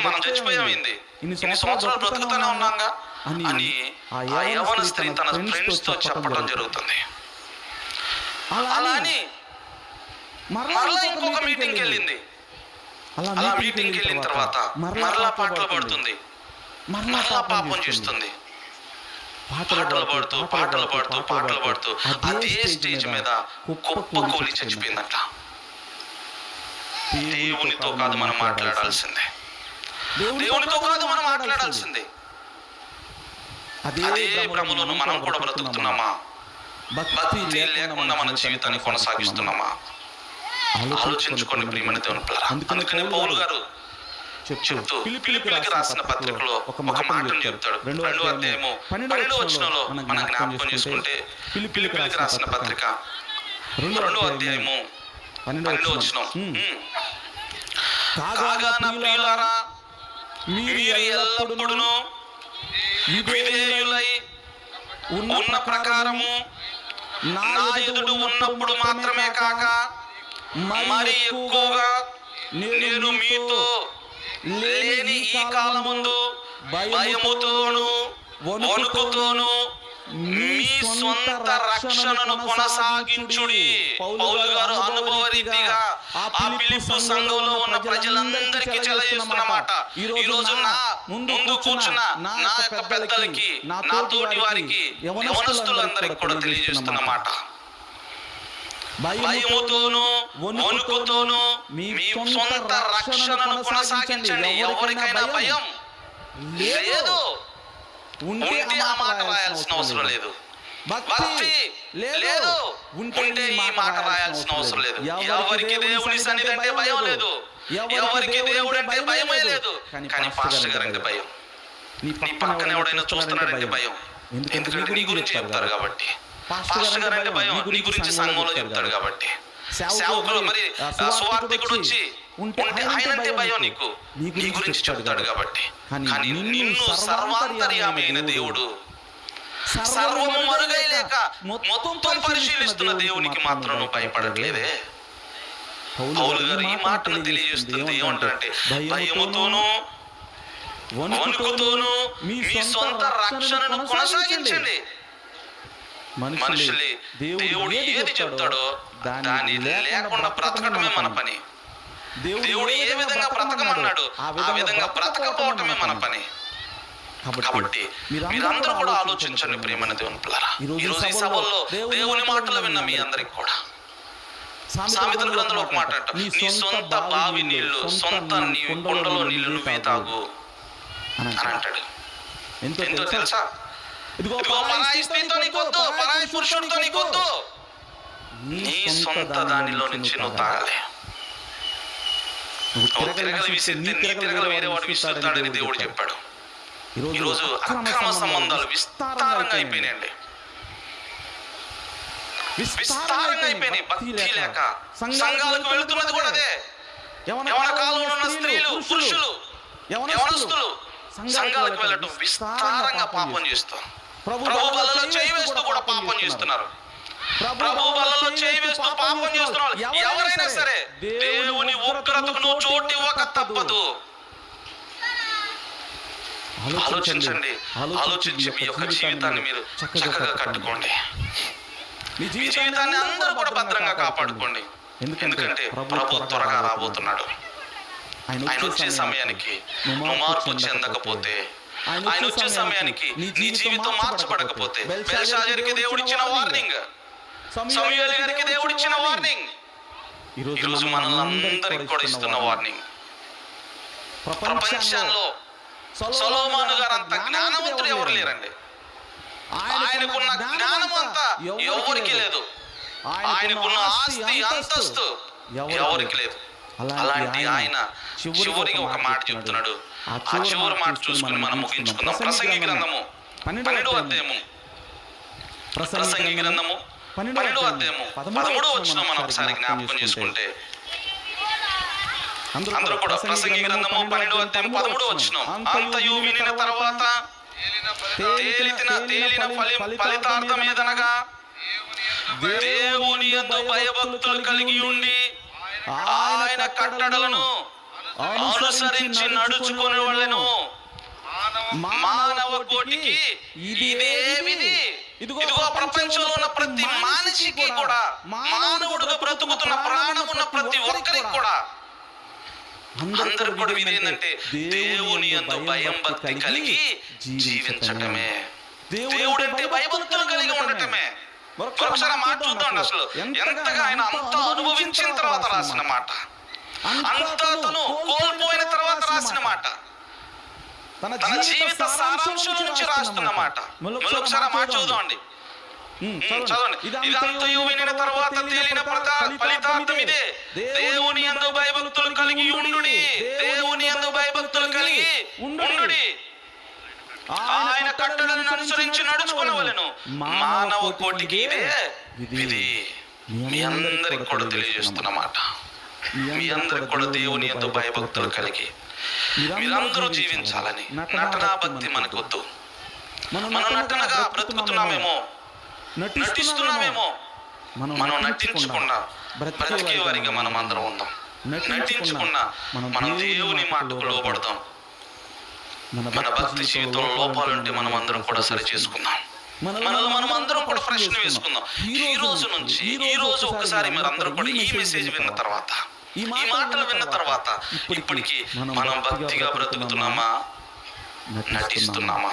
Speaker 1: మనం చచ్చిపోయామైంది, ఇన్ని సంవత్సరాలు బ్రతుకుతూనే ఉన్నాగా అని ఆ యవన స్త్రీ తన ఫ్రెండ్స్ తో చెప్పడం జరుగుతుంది. అలా అని మరలా ఇంకొక మీటింగ్కి వెళ్ళింది. అలా మీటింగ్కి వెళ్ళిన తర్వాత మరలా పాటలు పాడుతుంది, మరలా పాపం చేస్తుంది. పాటలు పాడుతూ అదే స్టేజ్ మీద కుప్ప కూలి చచ్చిపోయిందట. దేవునితో కాదు మనం మాట్లాడాల్సిందే, దేవునితో కాదు మనం మాట్లాడాల్సిందే. అదే భ్రమలోను మనం కూడా బ్రతుకుతున్నామా? భక్తి లేకుండా మన జీవితాన్ని కొనసాగిస్తున్నామా? ఆలోచించుకోండి ప్రియమైన దేవుని పిల్లరా. అందుకనే పౌలు గారు చెప్తూ ఫిలిప్పీయులకు రాసిన పత్రికలో ఒక మాటను చెప్తాడు. 2వ అధ్యాయము 12వ వచనంలో మనం జ్ఞాపకం చేసుకుంటే, ఫిలిప్పీయులకు రాసిన పత్రిక 2వ అధ్యాయము 12వ వచనం, కాగా నా ప్రియులారా, మీరు ఎల్లప్పుడూను విధేయులై ఉన్న ప్రకారము నా ఎదుట ఉన్నప్పుడు మాత్రమే కాక మరి ఎక్కువగా నేను మీతో లేని ఈ కాలమందు భయముతోను వణుకుతోను మీ సొంత రక్షణను కొనసాగించుడి. పౌలు గారు అనుభవ రీతిగా ఆ ఫిలిప్పీ సంఘంలో ఉన్న ప్రజలందరికీ తెలియజేస్తున్నమాట. ఈ రోజు నా ముందు కూర్చున్న నా యొక్క పెద్దలకి, నా తోటి వారికి, యవనస్తులందరికీ కూడా తెలియజేస్తున్నమాట. భయముతోను వణుకుతోను మీ సొంత రక్షణను కొనసాగించండి. ఎవరికైనా భయం లేదు ఉంటే ఆ మాట రాయాల్సిన అవసరం లేదు. భక్తి లేదు ఉంటే ఈ మాట రాయాల్సిన అవసరం లేదు. ఎవరికి దేవుని సన్నిధి అంటే భయం లేదు, ఎవరికి దేవుడు అంటే భయమే లేదు. కానీ పాస్టర్ గారు అంటే భయం, నీ పక్కన ఎవడైనా చూస్తున్నాడంటే భయం. ఎందుకంటే నీ గురించి చెప్తారు కాబట్టి. పాస్టర్ గారు అంటే భయం, నీ గురించి సంఘంలో చెప్తాడు కాబట్టి. సేవకులు మరి సువార్థికుడు వచ్చి ఉంటే ఆయన అంటే భయం, నీకు నీ గురించి చెప్తాడు కాబట్టి. కానీ నిన్ను సర్వాంతర్యామి అయిన దేవుడు, సర్వము మరుగై లేక మొత్తం పరిశీలిస్తున్న దేవునికి మాత్రం నువ్వు భయపడట్లేదే. పౌలు గారు ఈ మాటను తెలియజేస్తుంది. ఏమంటారంటే, భయముతోను వణుకుతోను మీ సొంత రక్షణను కొనసాగించండి. మనుషులే దేవుడు ఏది చెప్తాడో దాన్ని లేకుండా బ్రతకడమే మన పని. దేవుడు ఏ విధంగా బ్రతకమన్నాడు ఆ విధంగా బ్రతకపోవటమే మన పని. కాబట్టి మీరందరూ కూడా ఆలోచించండి ప్రియమైన దేవుని పిల్లరా. ఈరోజు ఈ సభల్లో దేవుని మాటలు విన్న మీ అందరికి కూడా సామెతల గ్రంథంలో ఒక మాట అంట, నీ సొంత బావి నీళ్లు, సొంత నీ కుండలో నీళ్లు నువ్వే తాగు అని అంటాడు. ఎంతో తెలుసా? ఇదిగో పరాయి స్త్రీతో నీకొద్దు, పరాయి పురుషుడితో నీకొద్దు, నీ సొంత దానిలో నుంచి నువ్వు తాగాలి. నువ్వు తిరగలి విసిరితే నీ తిరగలి వేరే వాడు విసురుతాడని దేవుడు చెప్పాడు. ఈరోజు అక్రమ సంబంధాలు విస్తారంగా అయిపోయినాయండి, విస్తారంగా అయిపోయినాయి. భక్తి లేక సంఘాలకు వెళుతున్నది కూడా అదే. యవన కాలంలో ఉన్న స్త్రీలు, పురుషులు, యవనస్తులు సంఘాలకు వెళ్ళటం, విస్తారంగా పాపం చేస్తాం. ప్రభు బలలో చేయి వేస్తూ కూడా పాపం చేస్తున్నారు. ప్రభు బలలో చేయి వేస్తూ పాపం చేస్తున్నారు. ఎవరైనా సరే దేవుని ఉగ్రతకు నువ్వు చోటు ఇవ్వక తప్పదు. ఆలోచించండి, ఆలోచించి మీ యొక్క జీవితాన్ని మీరు చక్కగా కట్టుకోండి. మీ జీవితాన్ని అందరూ కూడా భద్రంగా కాపాడుకోండి. ఎందుకంటే ప్రభు త్వరగా రాబోతున్నాడు. ఆయన వచ్చే సమయానికి నువ్వు మార్పు చెందకపోతే, ఆయన వచ్చే సమయానికి నీ జీవితం మార్చబడకపోతే, బెల్షాజరుకి దేవుడిచ్చిన వార్నింగ్, సమూయేలు గారికి దేవుడిచ్చిన వార్నింగ్, ఈరోజు మనల్ని అందరికి కూడా ఇస్తున్న వార్నింగ్. ప్రపంచంలో సొలొమోను గారు అంత జ్ఞానవంతుడు ఎవరు లేరండి. ఆయనకున్న జ్ఞానం అంతా ఎవరికి లేదు. ఆయనకున్న ఆస్తి అంతస్తు ఎవరికి లేదు. అలాంటి ఆయన చివరికి ఒక మాట చెప్తున్నాడు. ఆ చివరి మాట చూసుకుని మనం ముగించుకుందాం. ప్రసంగి గ్రంథము 12వ అధ్యాయము, ప్రసంగి గ్రంథము 12వ అధ్యాయము 13వ వచనం మనం ఒకసారి జ్ఞాపకం చేసుకుంటే, అందరూ కూడా ప్రసంగి గ్రంథము 12వ అధ్యాయం 13వ వచనం. అంతయు వినిన తర్వాత తేలిన ఫలితార్థం ఏదనగా దేవుని యందు భయభక్తులు కలిగి ఉండి ఆయన కట్టడలను అనుసరించి నడుచుకునే వాళ్ళను మానవ కోటికి ఇదే విధి. ఇదిగో ప్రపంచంలో ఉన్న ప్రతి మనిషికి కూడా, మానవుడుగా బ్రతుకుతున్న ప్రాణమున్న ప్రతి ఒక్కరికి కూడా, అందరికి కూడా విధి ఏంటంటే దేవుని యందు భయం భక్తి కలిగి జీవించటమే. దేవుడు అంటే భయభక్తులు కలిగి ఉండటమే. ఒకసారి మాట చూద్దాం. అసలు ఎంతగా ఆయన అంతా అనుభవించిన తర్వాత రాసిన మాట, అంతా తను కోల్పోయిన తర్వాత రాసిన మాట, తన జీవిత సారాంశం నుంచి రాస్తున్న మాట. ఒకసారి మాట చూద్దామండి, చదవండి. ఇదంతయు వినిన తర్వాత తేలిన ఫలితార్థం ఇదే, దేవుని యందు భయభక్తులు కలిగి ఉండుడి, దేవుని యందు భయభక్తులు కలిగి ఉండుడి, ఆయన కట్టడలను అనుసరించి నడుచుకునవలెను, మానవ కోటికి ఇదే విధి. మీ అందరికి కూడా తెలియజేస్తున్నమాట, మీ అందరికి కూడా దేవుని యందు భయభక్తులు కలిగి మీరందరూ జీవించాలని. నటనా భక్తి మనకొద్దు. మనం నటనగా బ్రతుకుతున్నామేమో, నటిస్తున్నామేమో, మనం నటించకుండా బ్రతికే వారిగా మనం అందరం ఉందాం. నటించకుండా మనం దేవుని మాటకు లోబడదాం. మన భక్తి జీవితంలో లోపాలుంటే మనం అందరం కూడా సరి చేసుకుందాం. మనం అందరం కూడా ప్రశ్న వేసుకుందాం. ఈ రోజు నుంచి, ఈ రోజు ఒకసారి మీరు అందరూ కూడా ఈ మెసేజ్ విన్న తర్వాత, ఈ మాటలు విన్న తర్వాత, ఇప్పటికీ మనం భక్తిగా బ్రతుకుతున్నామా, నటిస్తున్నామా?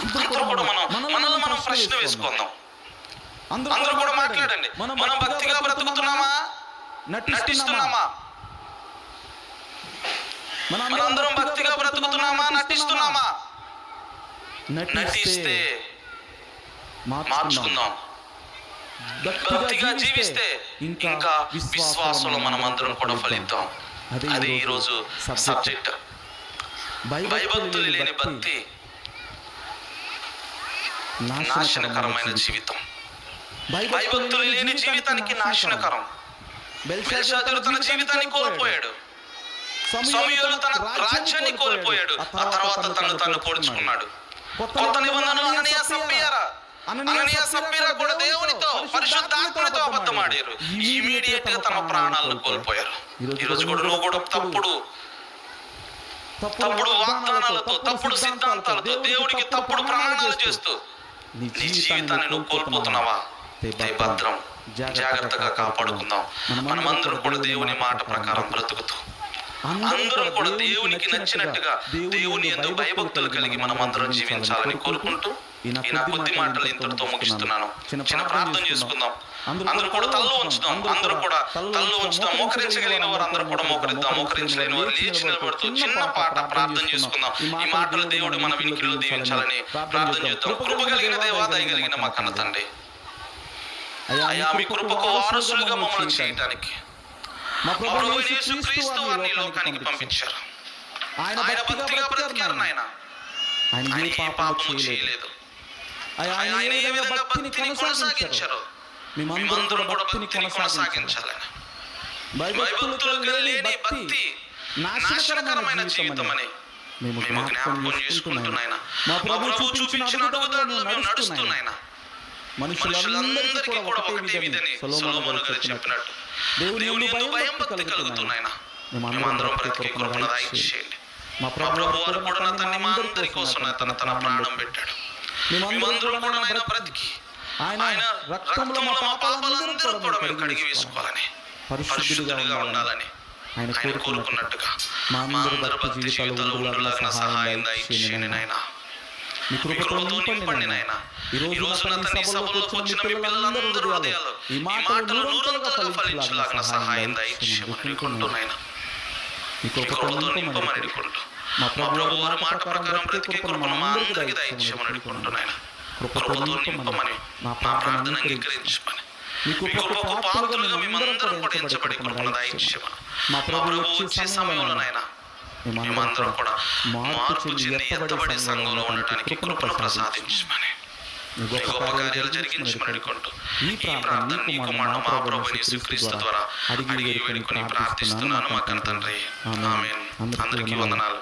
Speaker 1: అందరూ కూడా మనల్ని మనం ప్రశ్న వేసుకుందాం. అందరూ కూడా మాట్లాడండి. మనం భక్తిగా బ్రతుకుతున్నామా, నటిస్తున్నామా? మనందరం భక్తిగా బ్రతుకుతున్నామా, నటిస్తున్నామా? నటిస్తే మార్చుకుందాం. భక్తిగా జీవిస్తే ఇంకా విశ్వాసంలో మనం అందరం కూడా ఫలిద్దాం. అది ఈరోజు సబ్జెక్ట్. భయభక్తులు లేని భక్తి నాశనకరమైన జీవితం. భయభక్తులు లేని జీవితానికి నాశనకరం. బెల్షాజరు తన జీవితాన్ని కోల్పోయాడు, సమూయేలు తన రాజ్యాన్ని కోల్పోయాడు, ఆ తర్వాత తను పొడుచుకున్నాడు. కొత్త నిబంధనలు అననీయ సప్పీరా కూడా దేవునితో, పరిశుద్ధాత్మతో అబద్ధమాడారు. ఇమీడియట్ గా తమ ప్రాణాలను కోల్పోయారు. ఈరోజు కూడా నువ్వు కూడా తప్పుడు వాగ్దానాలతో, తప్పుడు సిద్ధాంతాలతో, దేవుడికి తప్పుడు ప్రమాణాలు చేస్తూ నీ జీవితాన్ని నువ్వు కోల్పోతున్నావా? భద్రం, జాగ్రత్తగా కాపాడుకుందాం. మనమందరం కూడా దేవుని మాట ప్రకారం బ్రతుకుతూ, అందరం కూడా దేవునికి నచ్చినట్టుగా దేవుని యందు భయభక్తులు కలిగి మనం అందరం జీవించాలని కోరుకుంటూ ఈ నా కొద్ది మాటలు ఇంతటితో ముగిస్తున్నాను. చిన్న ప్రార్థన చేసుకుందాం. అందరూ కూడా తల్లు ఉంచుదాం. అందరూ కూడా తల్లు ఉంచుదాం. మోకరించగలిగిన వారు అందరూ కూడా మోకరిద్దాం. మోకరించలేని వారు లేచి నిలబడుతూ చిన్న పాట ప్రార్థన చేసుకుందాం. ఈ మాటలు దేవుడు మన వినికిడిలో దీవించాలని ప్రార్థన చేద్దాం. కృప కలిగిన దేవా, దయ కలిగిన మా కన్న తండ్రి, అయ్యా మీ కృపకు వారసులుగా మమ్మల్ని చేయటానికి మా ప్రభువు యేసుక్రీస్తు వారిని లోకానికి పంపించారు. ఆయన భక్తిగా బ్రతికారు నాయన. ఆయన ఏ పాపము చేయలేదు. ఆయన ఏ విధంగా భక్తిని కొనసాగించారు, మేమందరం కూడా భక్తిని కొనసాగించాలని. భయభక్తులు లేని భక్తి నాశనకరమైన జీవితం అని మేము జ్ఞాపకం చేసుకుంటున్నాయన. మా ప్రభువు చూపించిన అడుగుదారుల్లో మేము నడుస్తున్నాయన. మనుషులందరికీ కూడా ఒకటే విధని సొలొమోను గారు చెప్పినట్టు దేవుని యందు భయం భక్తి కలుగుతున్నాయన. మేమందరం బ్రతికే కృపను దయచేయండి. మా ప్రభు వారు కూడా నా తండ్రి మా అందరి కోసం తన ప్రాణం పెట్టాడు. మేమందరూ కూడా నాయన బ్రతికి ఆయన రక్తంలో మా పాపాలందరూ కూడా మేము కడిగి వేసుకోవాలని, పరిశుద్ధుడిగా ఉండాలని ఆయన కోరుకున్నట్టుగా మా అందరి భక్తి జీవితాలు ఉండులాగా సహాయం దయచేయండి నాయన. మీ కృపతో నింపండి నాయన. ఈ రోజు నా తండ్రి సభలోకి వచ్చిన మీ పిల్లలందరూ హృదయాలు ఈ మాటలు నూరంతలుగా ఫలించులాగా సహాయం దయచేయమని వేడుకుంటున్నాను. మీ కృపతో నింపమని వేడుకుంటూ మా ప్రభు వారి మాట ప్రకారం బ్రతికే కృపను మా అందరికీ దయచేయమని వేడుకుంటున్నాను. కృపతో నింపమని మా ప్రార్థన అంగీకరించమని మీ కృపకు పాత్రలుగా మేమందరం కూడా ఎంచబడి కృపను దయచేయమని మా ప్రభు వచ్చే సమయంలో నాయన మేమందరం కూడా మార్పు చెంది ఎత్తబడి సంఘంలో ఉండటానికి కృపను ప్రసాదించమని గొప్ప కార్యాలు జరిగించమని అనుకుంటూ ఈ ప్రార్థన నీ కుమారుడు మా ప్రభువైన యేసుక్రీస్తు ద్వారా అడిగి వేడుకొని ప్రార్థిస్తున్నాను మా కన్న తండ్రి. ఆమేన్. అందరికీ వందనాలు.